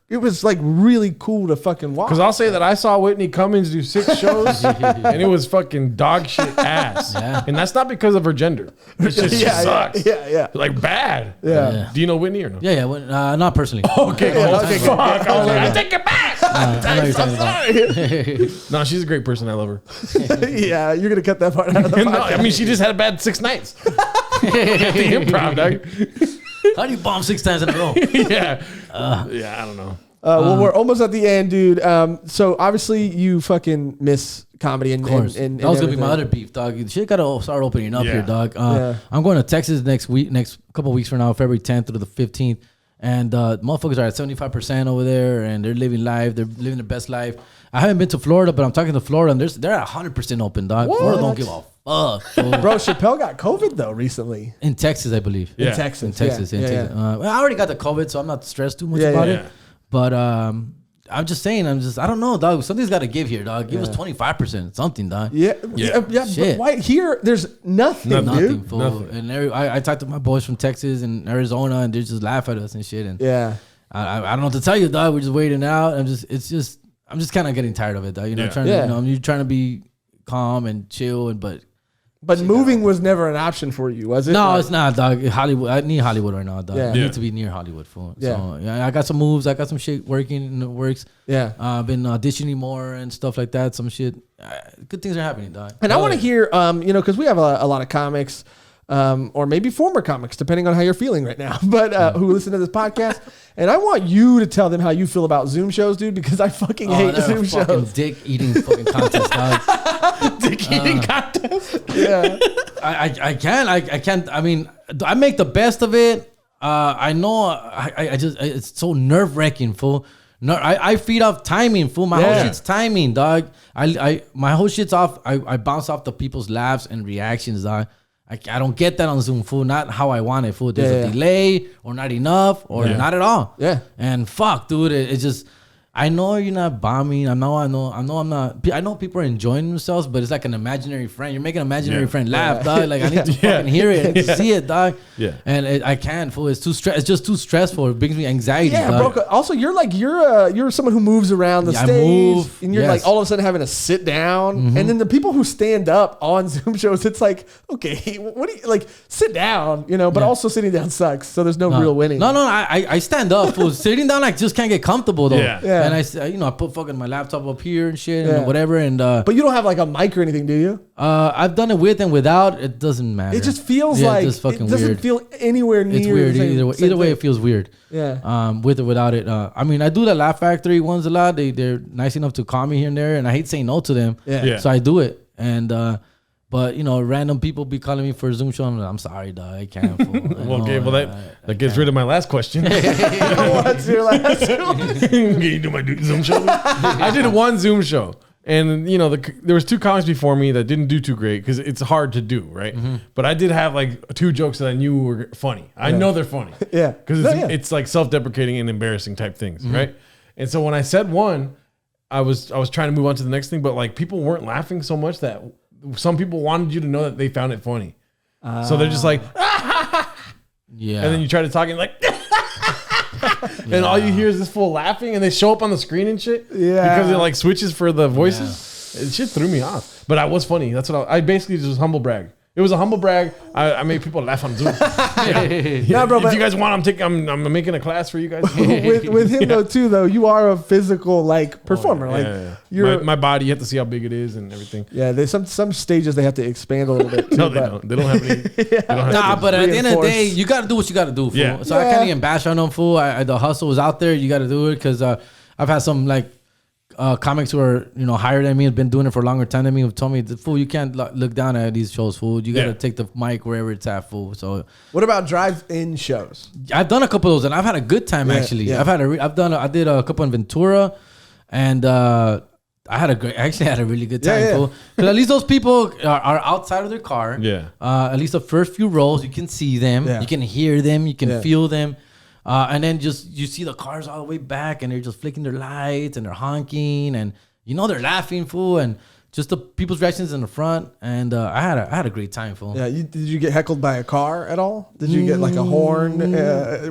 it was like really cool to fucking watch. Because I'll say that I saw Whitney Cummings do 6 shows and it was fucking dog shit ass. And that's not because of her gender. It just sucks. Yeah. Like bad. Yeah. Do you know Whitney or no? Yeah. Well, not personally. Okay, fuck. I was like, I take it back. I'm sorry. No, she's a great person. I love her. Yeah, you're going to cut that part out of the No, podcast. I mean, she just had a bad 6 nights. At the improv, dog. How do you bomb 6 times in a row? Yeah, I don't know. Well, we're almost at the end, dude. So obviously you fucking miss comedy, and Of course. and that was gonna be my everything. other beef, dog. Shit gotta start opening up here, dog. Yeah. I'm going to Texas next couple weeks from now, February 10th through the 15th. And motherfuckers are at 75% over there, and they're living life. They're living their best life. I haven't been to Florida, but I'm talking to Florida, and they're at 100% open, dog. What? Florida don't give a fuck. So Bro, Chappelle got COVID though recently. in Texas, I believe. Yeah. In Texas. In Texas. Yeah. Well, I already got the COVID, so I'm not stressed too much Yeah, about yeah. it. But I'm just saying, I don't know, dog. Something's got to give here, dog. Give us 25%, something, dog. Yeah. But Shit. why here? There's nothing, Nothing, dude. fool. And I talked to my boys from Texas and Arizona, and they just laugh at us and shit. And Yeah. I don't know what to tell you, dog. We're just waiting out. I'm just kind of getting tired of it, dog. You know, you're trying to be calm and chill, But moving was never an option for you, was it? no, Like- it's not, dog. Hollywood. I need Hollywood right now, dog. Yeah. I need to be near Hollywood, fool. Yeah. So yeah, I got some moves. I got some shit working in the works. Yeah. I've been auditioning more and stuff like that. Some shit. Good things are happening, dog. And I want to hear, because we have a lot of comics or maybe former comics, depending on how you're feeling right now, but who listen to this podcast. And I want you to tell them how you feel about Zoom shows, dude, because I fucking hate Zoom shows. Dick eating fucking contest, dog. Dick eating contest. Yeah. I can't. I mean, I make the best of it. I know. I just it's so nerve wracking, fool. No, I feed off timing, fool. My whole shit's timing, dog. My whole shit's off. I bounce off the people's laughs and reactions, dog. I don't get that on Zoom, fool. Not how I want it, fool. There's a delay or not enough or not at all. Yeah. And fuck, dude, it's just. I know you're not bombing. I know I'm not. I know people are enjoying themselves, but it's like an imaginary friend. You're making an imaginary friend laugh, dog. Like I need to fucking hear it and see it, dog. Yeah. And I can't, fool. It's just too stressful. It brings me anxiety. Yeah, dog. bro. Also, you're someone who moves around the stage, move, and you're like all of a sudden having to sit down. And then the people who stand up on Zoom shows, it's like, okay, what do you like? Sit down, but also sitting down sucks. So there's no real winning. No, I stand up. Fool. Sitting down, I just can't get comfortable though. Yeah. And I put fucking my laptop up here and shit and whatever. And but you don't have like a mic or anything, do you? I've done it with and without. It doesn't matter. It just feels like it's just fucking it doesn't weird. feel anywhere near. It's weird either way. It feels weird. Yeah. With or without it. I mean, I do the Laugh Factory ones a lot. They're nice enough to call me here and there, and I hate saying no to them. Yeah. So I do it. And but random people be calling me for a Zoom show. I'm sorry, dog. I can't. Okay, well that gets rid of my last question. What's your last one? Can you do my Zoom show? I did one Zoom show, and there was 2 comics before me that didn't do too great because it's hard to do, right? But I did have like 2 jokes that I knew were funny. I know they're funny, Yeah. because it's like self-deprecating and embarrassing type things, right? And so when I said one, I was trying to move on to the next thing, but like people weren't laughing so much that some people wanted you to know that they found it funny. So they're just like, yeah. and then you try to talk and like, and all you hear is this fool laughing, and they show up on the screen and shit. Yeah. Because it like switches for the voices. It shit threw me off. But I was funny. That's what I basically just humble brag. It was a humble brag. I made people laugh on Zoom. No, bro, if you guys want, I'm making a class for you guys. with him though, you are a physical like performer. You're my body. You have to see how big it is and everything. Yeah, there's some stages they have to expand a little bit. No, they don't. They don't have any. They don't have But at the end of the day, you got to do what you got to do, fool. Yeah. So I can't even bash on them, fool. The hustle is out there. You got to do it because I've had some like comics who are higher than me, have been doing it for a longer time than me, have told me, fool, you can't look down at these shows, fool. You got to take the mic wherever it's at, fool. So what about drive-in shows? I've done a couple of those and I've had a good time actually. Yeah. I did a couple in Ventura, and I actually had a really good time, fool. Because at least those people are outside of their car. Yeah. At least the first few rows, you can see them, you can hear them, you can feel them. And then you see the cars all the way back, and they're just flicking their lights and they're honking, and they're laughing, fool, and just the people's reactions in the front. And I had a great time, fool. Yeah, did you get heckled by a car at all? Did you get like a horn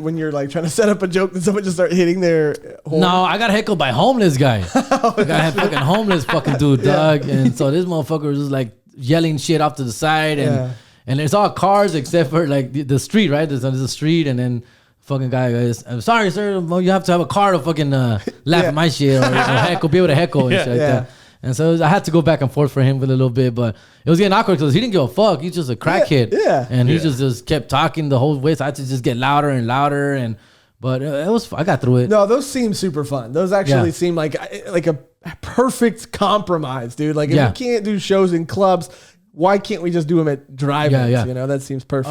when you're like trying to set up a joke? Did someone just start hitting their horn? No, I got heckled by homeless guy. I got fucking homeless fucking dude, dog. And so this motherfucker was just like yelling shit off to the side, and it's all cars except for like the street, right? There's a street, and then fucking guy goes, I'm sorry, sir. Well, you have to have a car to fucking laugh at my shit or heckle, be able to heckle and shit like that. And so I had to go back and forth for him for a little bit, but it was getting awkward because he didn't give a fuck. He's just a crackhead. Yeah. And he just kept talking the whole way. So I had to just get louder and louder. But it was, I got through it. No, those seem super fun. Those actually seem like a perfect compromise, dude. Like if you can't do shows in clubs, why can't we just do them at drive-ins? That seems perfect.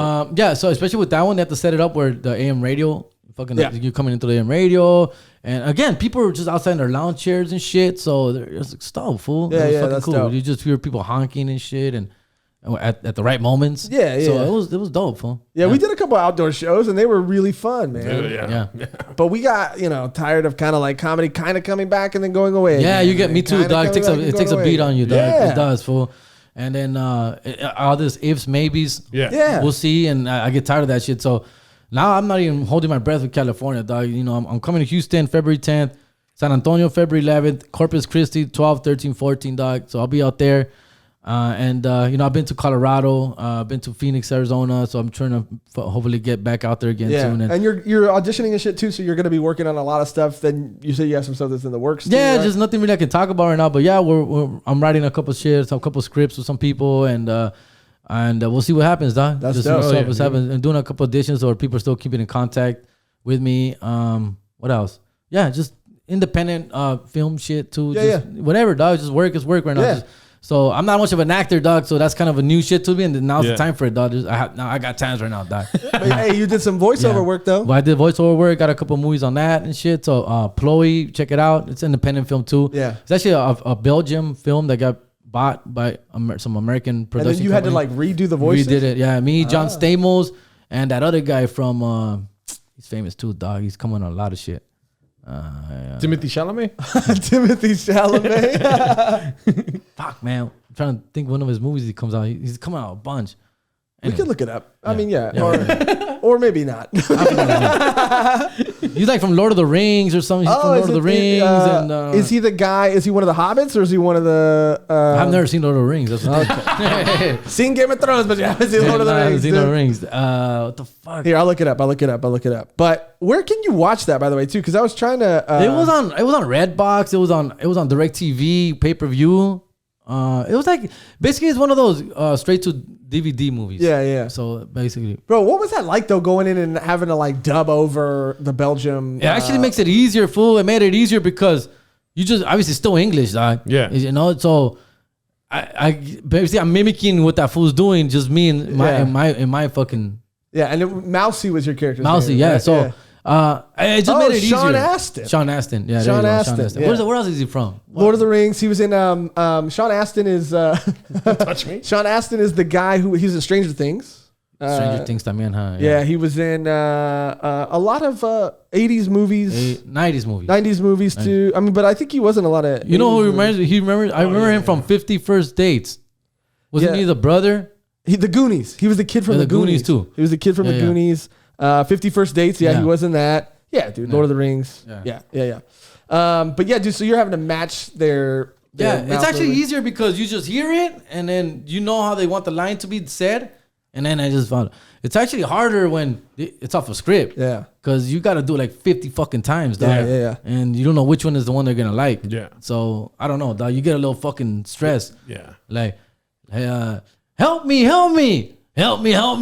So especially with that one, they have to set it up where the AM radio, you're coming into the AM radio, and again, people are just outside in their lounge chairs and shit. So they're just like, stop, fool. That's cool. dope. You just hear people honking and shit, and at the right moments. So it was dope, fool. Yeah, we did a couple outdoor shows and they were really fun, man. Yeah. But we got tired of kind of like comedy kind of coming back and then going away. Yeah, you get me too, dog. It takes a beat on you, dog. Yeah. It does, fool. And then all this ifs, maybes. Yeah. We'll see. And I get tired of that shit. So now I'm not even holding my breath with California, dog. I'm coming to Houston February 10th, San Antonio February 11th, Corpus Christi 12, 13, 14, dog. So I'll be out there. I've been to Colorado, been to Phoenix, Arizona. So I'm trying to hopefully get back out there again soon. And you're auditioning and shit too. So you're going to be working on a lot of stuff. Then you say you have some stuff that's in the works. Yeah, too, right? just nothing really I can talk about right now. But yeah, I'm writing a couple shit, a couple scripts with some people, and And we'll see what happens, dog. That's just dope. what's happening. And doing a couple auditions, or people still keeping in contact with me. What else? Yeah, just independent film shit too. Whatever, dog. Just work is work right now. So I'm not much of an actor, dog. So that's kind of a new shit to me, and now's the time for it, dog. I got times right now, dog. Hey, you did some voiceover work though. But I did voiceover work. Got a couple movies on that and shit. So Chloe, check it out. It's an independent film too. Yeah, it's actually a Belgium film that got bought by some American production. And then you had to like redo the voices. We did it. Yeah, me, John Stamos, and that other guy from. He's famous too, dog. He's coming on a lot of shit. Timothy Chalamet. Timothy Chalamet. Fuck, man. I'm trying to think one of his movies he comes out. He's coming out a bunch. Anyway. We can look it up. I mean, or maybe not. He's like from Lord of the Rings or something. He's from Lord of the Rings. Is he the guy? Is he one of the hobbits or is he one of the? I've never seen Lord of the Rings. That's what seen Game of Thrones, but you haven't seen Lord of the Rings. I haven't seen Lord of the Rings. What the fuck? Here, I'll look it up. But where can you watch that, by the way, too? Because I was trying to. It was on Redbox. It was on DirecTV, pay-per-view. It was like basically it's one of those straight to DVD movies. Yeah. So basically, bro, what was that like though? Going in and having to like dub over the Belgium. It actually makes it easier, fool. It made it easier because you just obviously still English, dog. Yeah. You know, so I basically I'm mimicking what that fool's doing, just me in my fucking. Yeah, and Mousy was your character. Mousy, yeah. Right? So. It just made it easier. Sean Astin. Sean Astin. Yeah, Sean Astin. Yeah. Where else is he from? Lord of the Rings. He was in Sean Astin is Touch Me. Sean Astin is the guy who he's in Stranger Things. Stranger Things también, huh? Yeah, he was in a lot of 80s movies. 90s movies. 90s movies too. I mean, but I think he was in a lot of You know who reminds me? I remember him from 50 First Dates. Wasn't he the brother? The Goonies. He was the kid from the Goonies too. He was the kid from the Goonies. 50 First Dates, he was in that. Yeah, dude, Lord of the Rings. Yeah. But yeah, dude, so you're having to match their it's actually easier because you just hear it and then you know how they want the line to be said. And then I just found it's actually harder when it's off a script. Yeah. Because you got to do it like 50 fucking times, dog. Yeah. And you don't know which one is the one they're going to like. Yeah. So, I don't know, dog. You get a little fucking stress. Yeah. Like, hey, help me. Yeah. Help me. I'm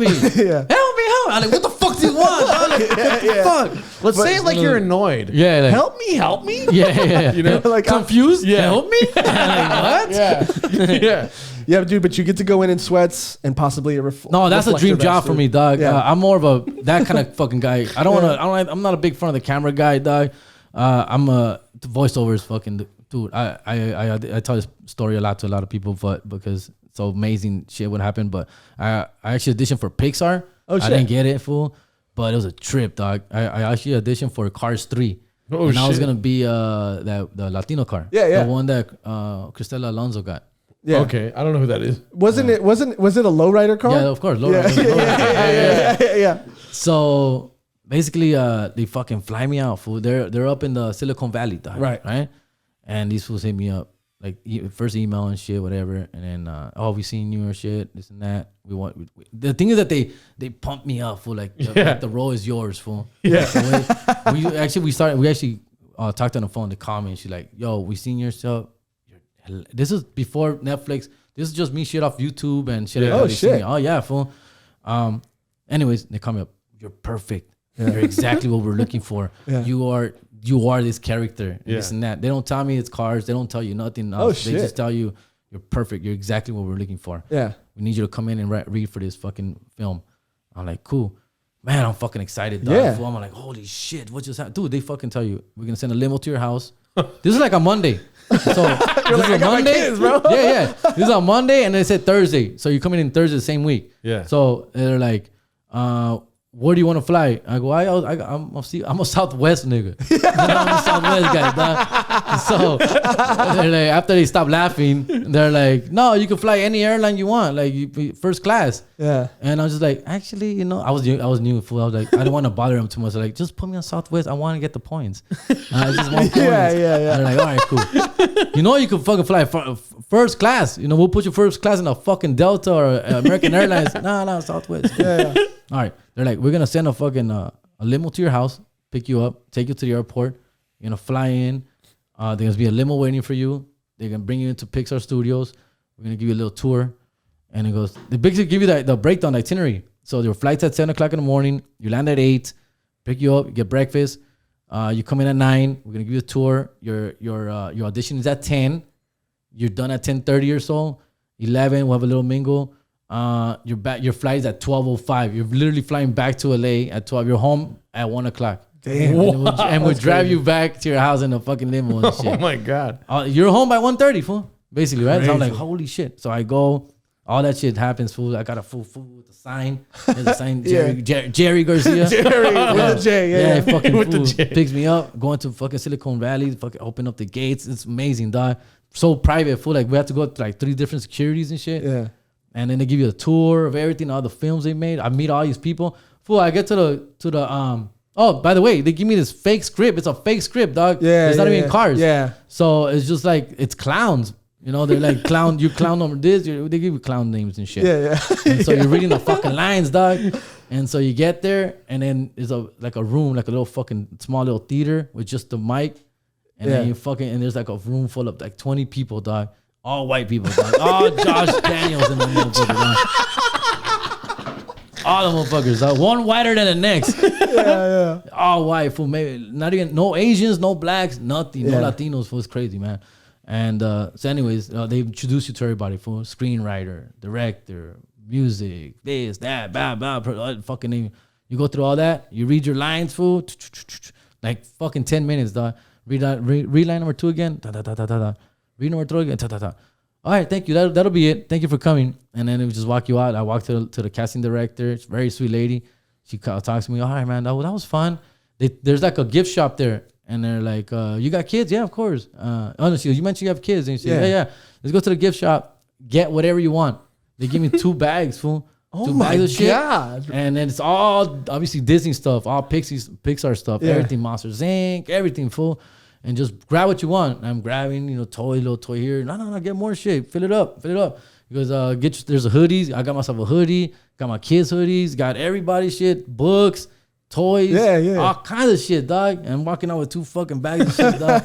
like, what the fuck do you want? I'm like, what the fuck? Let's say it like you're annoyed. Yeah. Like, help me. Yeah. You know, like confused. Yeah. Help me. I'm like, what? Yeah, dude, but you get to go in sweats and possibly No, that's a dream job for me, dog. Yeah. I'm more of that kind of fucking guy. I'm not a big front of the camera guy, dog. The voiceover is fucking dude. I tell this story a lot to a lot of people, but because so amazing shit would happen. But I actually auditioned for Pixar. Oh shit! I didn't get it, fool. But it was a trip, dog. I actually auditioned for Cars 3. Oh and shit! I was gonna be the Latino car. Yeah. The one that Cristela Alonso got. Yeah. Okay, I don't know who that is. Was it a lowrider car? Yeah, of course. Yeah. So basically, they fucking fly me out, fool. They're up in the Silicon Valley, dog. Right. And these fools hit me up, like first email and shit, whatever. And then, we seen you or shit, this and that. The thing is that they pump me up, fool. Like the role is yours, fool. Yeah. So we actually talked on the phone. They called me and she's like, yo, we seen your stuff. This is before Netflix. This is just me shit off YouTube and shit. Oh shit. Oh yeah, fool. Anyways, they call me up. You're perfect. Yeah. You're exactly what we're looking for. Yeah. You are this character. Yeah. This and that. They don't tell me it's Cars. They don't tell you nothing else. Oh shit. They just tell you you're perfect. You're exactly what we're looking for. Yeah. We need you to come in and read for this fucking film. I'm like, cool. Man, I'm fucking excited, dog. Yeah. I'm like, holy shit, what just happened? Dude, they fucking tell you, we're going to send a limo to your house. This is like a Monday. So you're like, I got Monday, my kids, bro. Yeah. This is on Monday, and they said Thursday. So you're coming in Thursday the same week. Yeah. So they're like, where do you want to fly? I go, I'm a Southwest nigga. I'm a Southwest guy, dog. So they're like, after they stop laughing, they're like, no, you can fly any airline you want, like first class. Yeah. And I was just like, actually, I was new, fool. I was like, I didn't want to bother them too much. Like, just put me on Southwest. I want to get the points. I just want points. Yeah. They're like, all right, cool. You can fucking fly first class. We'll put you first class in a fucking Delta or American Airlines. No, Southwest. Yeah. All right. They're like, we're going to send a fucking a limo to your house, pick you up, take you to the airport. You're going to fly in. There's going to be a limo waiting for you. They're going to bring you into Pixar Studios. We're going to give you a little tour. And it goes, they basically give you the breakdown, the itinerary. So your flight's at 7 o'clock in the morning. You land at 8, pick you up, you get breakfast. You come in at 9. We're gonna give you a tour. Your audition is at 10. You're done at 10:30 or so. 11, we'll have a little mingle. Your flight is at 12:05. You're literally flying back to LA at 12. You're home at 1 o'clock. Damn. And we'll drive you back to your house in a fucking limo and shit. Oh my God. You're home by 1:30, fool. Basically, right? So I'm like, holy shit. So I go, all that shit happens, fool. I got a full with the sign. There's a sign, Jerry Garcia. Jerry with the J. Yeah, fucking With the fool. J. Picks me up, going to fucking Silicon Valley, fucking open up the gates. It's amazing, dog. So private, fool. Like we have to go to like 3 different securities and shit. Yeah. And then they give you a tour of everything, all the films they made. I meet all these people. Fool, I get to the oh, by the way, they give me this fake script. It's a fake script, dog. Yeah. It's not even cars. Yeah. So it's just like, it's clowns. You know, they're like clown, you clown over this. They give you clown names and shit. Yeah. And so you're reading the fucking lines, dog. And so you get there, and then there's a room, like a little fucking small little theater with just the mic. And then you and there's like a room full of like 20 people, dog. All white people, dog. All Josh Daniels in the motherfucker, dog. All the motherfuckers, dog. One whiter than the next. Yeah. All white, fool. Maybe not even, no Asians, no blacks, nothing. No Latinos, fool. It's crazy, man. And so anyways, they introduce you to everybody, fool. Screenwriter, director, music, this, that, blah, blah, fucking name. You go through all that. You read your lines, fool. Like fucking 10 minutes, dog. Read line number 2 again. Read number 3 again. All right, thank you. That'll be it. Thank you for coming. And then it would just walk you out. I walked to the casting director. It's a very sweet lady. She talks to me. All right, man, that was fun. There's like a gift shop there. And they're like, you got kids? Yeah, of course. Honestly, you mentioned you have kids. And she said, yeah. Let's go to the gift shop. Get whatever you want. They give me 2 bags, fool. Oh 2 my bags of shit. God. And then it's all obviously Disney stuff, all Pixar stuff, everything, Monsters Inc., everything, fool. And just grab what you want. And I'm grabbing, little toy here. No, get more shit. Fill it up. He goes, there's a hoodies. I got myself a hoodie. Got my kids' hoodies. Got everybody's shit. Books, toys. All kinds of shit, dog. And I'm walking out with 2 fucking bags of shit, dog.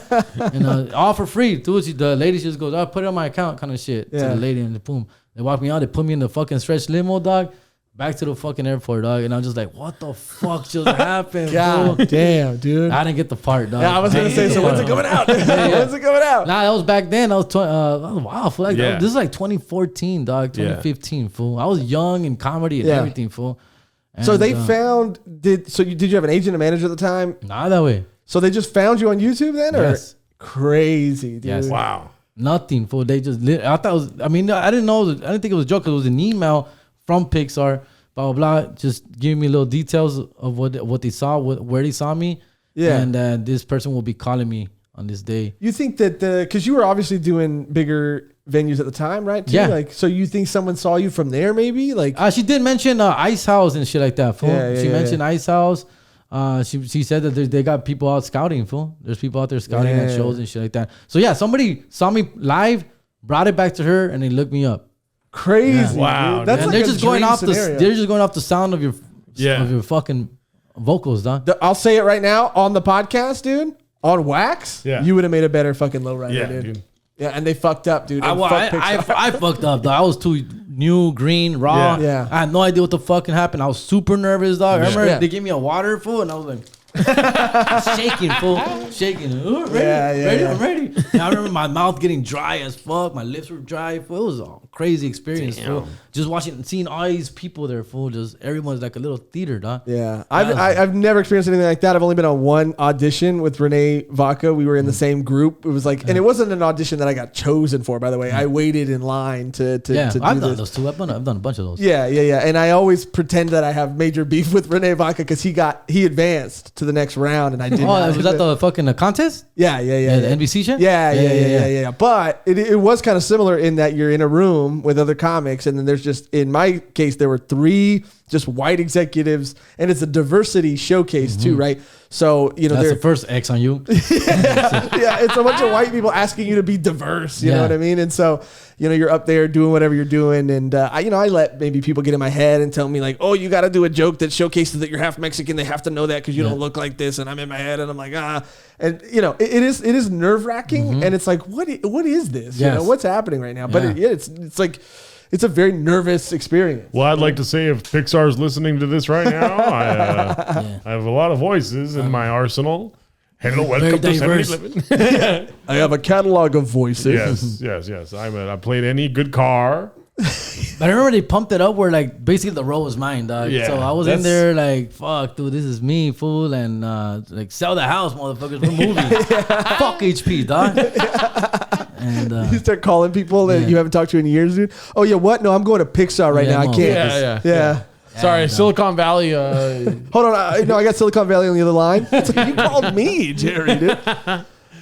And all for free. The lady just goes, put it on my account kind of shit. To the lady, and boom. They walk me out. They put me in the fucking stretch limo, dog. Back to the fucking airport, dog. And I'm just like, what the fuck just happened, God fool? damn, dude. I didn't get the part, dog. Yeah, I was going to say, so when's it coming out? When's it coming out? Nah, that was back then. I was wow, fool. This is like 2014, dog. 2015, fool. I was young in comedy and everything, fool. And, so they found, did you have an agent and manager at the time? Not that way. So they just found you on YouTube then? Or? Yes. Crazy, dude. Yes. Wow. Nothing, fool. They just, I thought it was, I didn't know, I didn't think it was a joke because it was an email from Pixar, blah, blah, blah, just giving me little details of what they saw, where they saw me. Yeah. And this person will be calling me on this day. You think that, because you were obviously doing bigger venues at the time, right? Too? Yeah. Like, so you think someone saw you from there maybe? Like, she did mention Ice House and shit like that, fool. She mentioned Ice House. She said that they got people out scouting, fool. There's people out there scouting at shows and shit like that. So yeah, somebody saw me live, brought it back to her, and they looked me up. Crazy. Yeah. Wow. That's and like they're just going off scenario. they're just going off the sound of your fucking vocals, dog. I'll say it right now on the podcast, dude. On Wax, you would have made a better fucking lowrider, dude. Yeah, and they fucked up, dude. I fucked up, dog. I was too new, green, raw. Yeah. I had no idea what the fucking happened. I was super nervous, dog. I remember they gave me a water, fool, and I was like, shaking, fool. Shaking. Ready? I'm ready. And I remember my mouth getting dry as fuck. My lips were dry. Fool. It was a crazy experience, fool. Just seeing all these people there, fool. Just everyone's like a little theater, dog. Yeah. I've never experienced anything like that. I've only been on one audition with Renee Vaca. We were in the same group. It was like, and it wasn't an audition that I got chosen for, by the way. I waited in line to do I've done this. those too. I've done a bunch of those. Yeah. And I always pretend that I have major beef with Renee Vaca because he advanced to the next round and I didn't. Oh, was that the fucking contest? Yeah. The NBC shit? Yeah. But it was kind of similar in that you're in a room with other comics, and then there's just, in my case, there were 3 just white executives, and it's a diversity showcase too, right? So, that's the first X on you. Yeah, it's a bunch of white people asking you to be diverse, you know what I mean? And so, you're up there doing whatever you're doing, and I let maybe people get in my head and tell me like, oh, you got to do a joke that showcases that you're half Mexican. They have to know that because you don't look like this, and I'm in my head, and I'm like, and it is nerve wracking, and it's like, what is this? Yes. What's happening right now? But it's like, it's a very nervous experience. Well, I'd like to say if Pixar's listening to this right now, I have a lot of voices in my arsenal. Hello, welcome to 7-Eleven. I have a catalog of voices. Yes. I played any good car. But I remember they pumped it up where like basically the role was mine, dog. Yeah, so I was in there like, fuck, dude, this is me, fool, and like sell the house, motherfuckers. We're moving. Fuck HP, dog. And you start calling people that you haven't talked to in years, dude. Oh yeah, what? No, I'm going to Pixar right now. I can't. Yeah. Sorry, Silicon Valley. Hold on, I got Silicon Valley on the other line. It's like, you called me, Jerry, dude.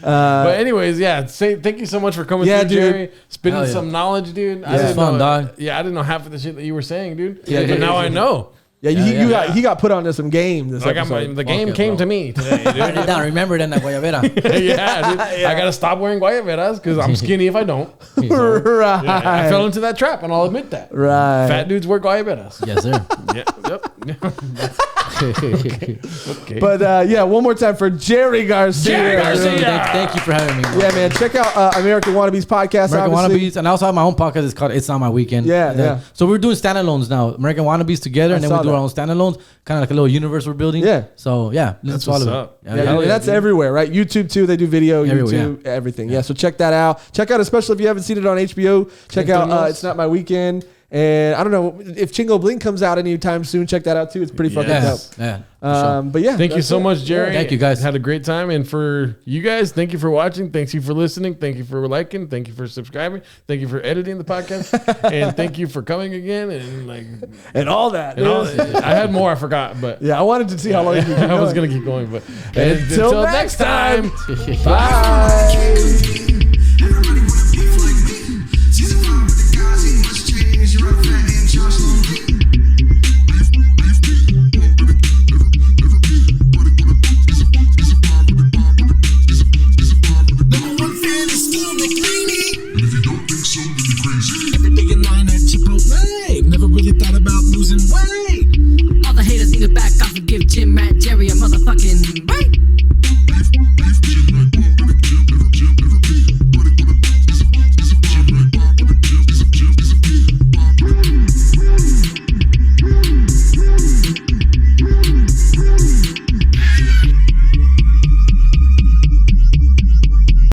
But anyways, thank you so much for coming through, Jerry. Spitting some knowledge, dude. Yeah. It's fun, dog. Yeah, I didn't know half of the shit that you were saying, dude. Yeah, but now I know. Yeah, he got put onto some game. I got the game came to me today, dude. Write it down. Remember it in that guayabera. Yeah, dude. I gotta stop wearing guayaberas because I'm skinny if I don't. Right. I fell into that trap, and I'll admit that. Right. Fat dudes wear guayaberas. Yes, sir. Okay. But one more time for Jerry Garcia. Thank you for having me. Bro. Yeah, man. Check out American Wannabes podcast. American obviously. Wannabes, and I also have my own podcast. It's called It's Not My Weekend. Yeah. So we're doing standalones now. American Wannabes together, and then we do our own standalones, kind of like a little universe we're building. Yeah. So listen to all of it. Yeah, that's everywhere, right? YouTube too. They do video, YouTube, everything. Yeah. So check that out. Check out, especially if you haven't seen it on HBO. Check out It's Not My Weekend. And I don't know if Chingo Bling comes out anytime soon. Check that out too. It's pretty fucking dope. Yeah. But yeah, thank you so much, Jerry. Thank you, guys. Had a great time. And for you guys, thank you for watching. Thank you for listening. Thank you for liking. Thank you for subscribing. Thank you for editing the podcast. And thank you for coming again and all that. I had more. I forgot, but yeah, I wanted to see how long you could keep I was gonna keep going, but until next time. Bye.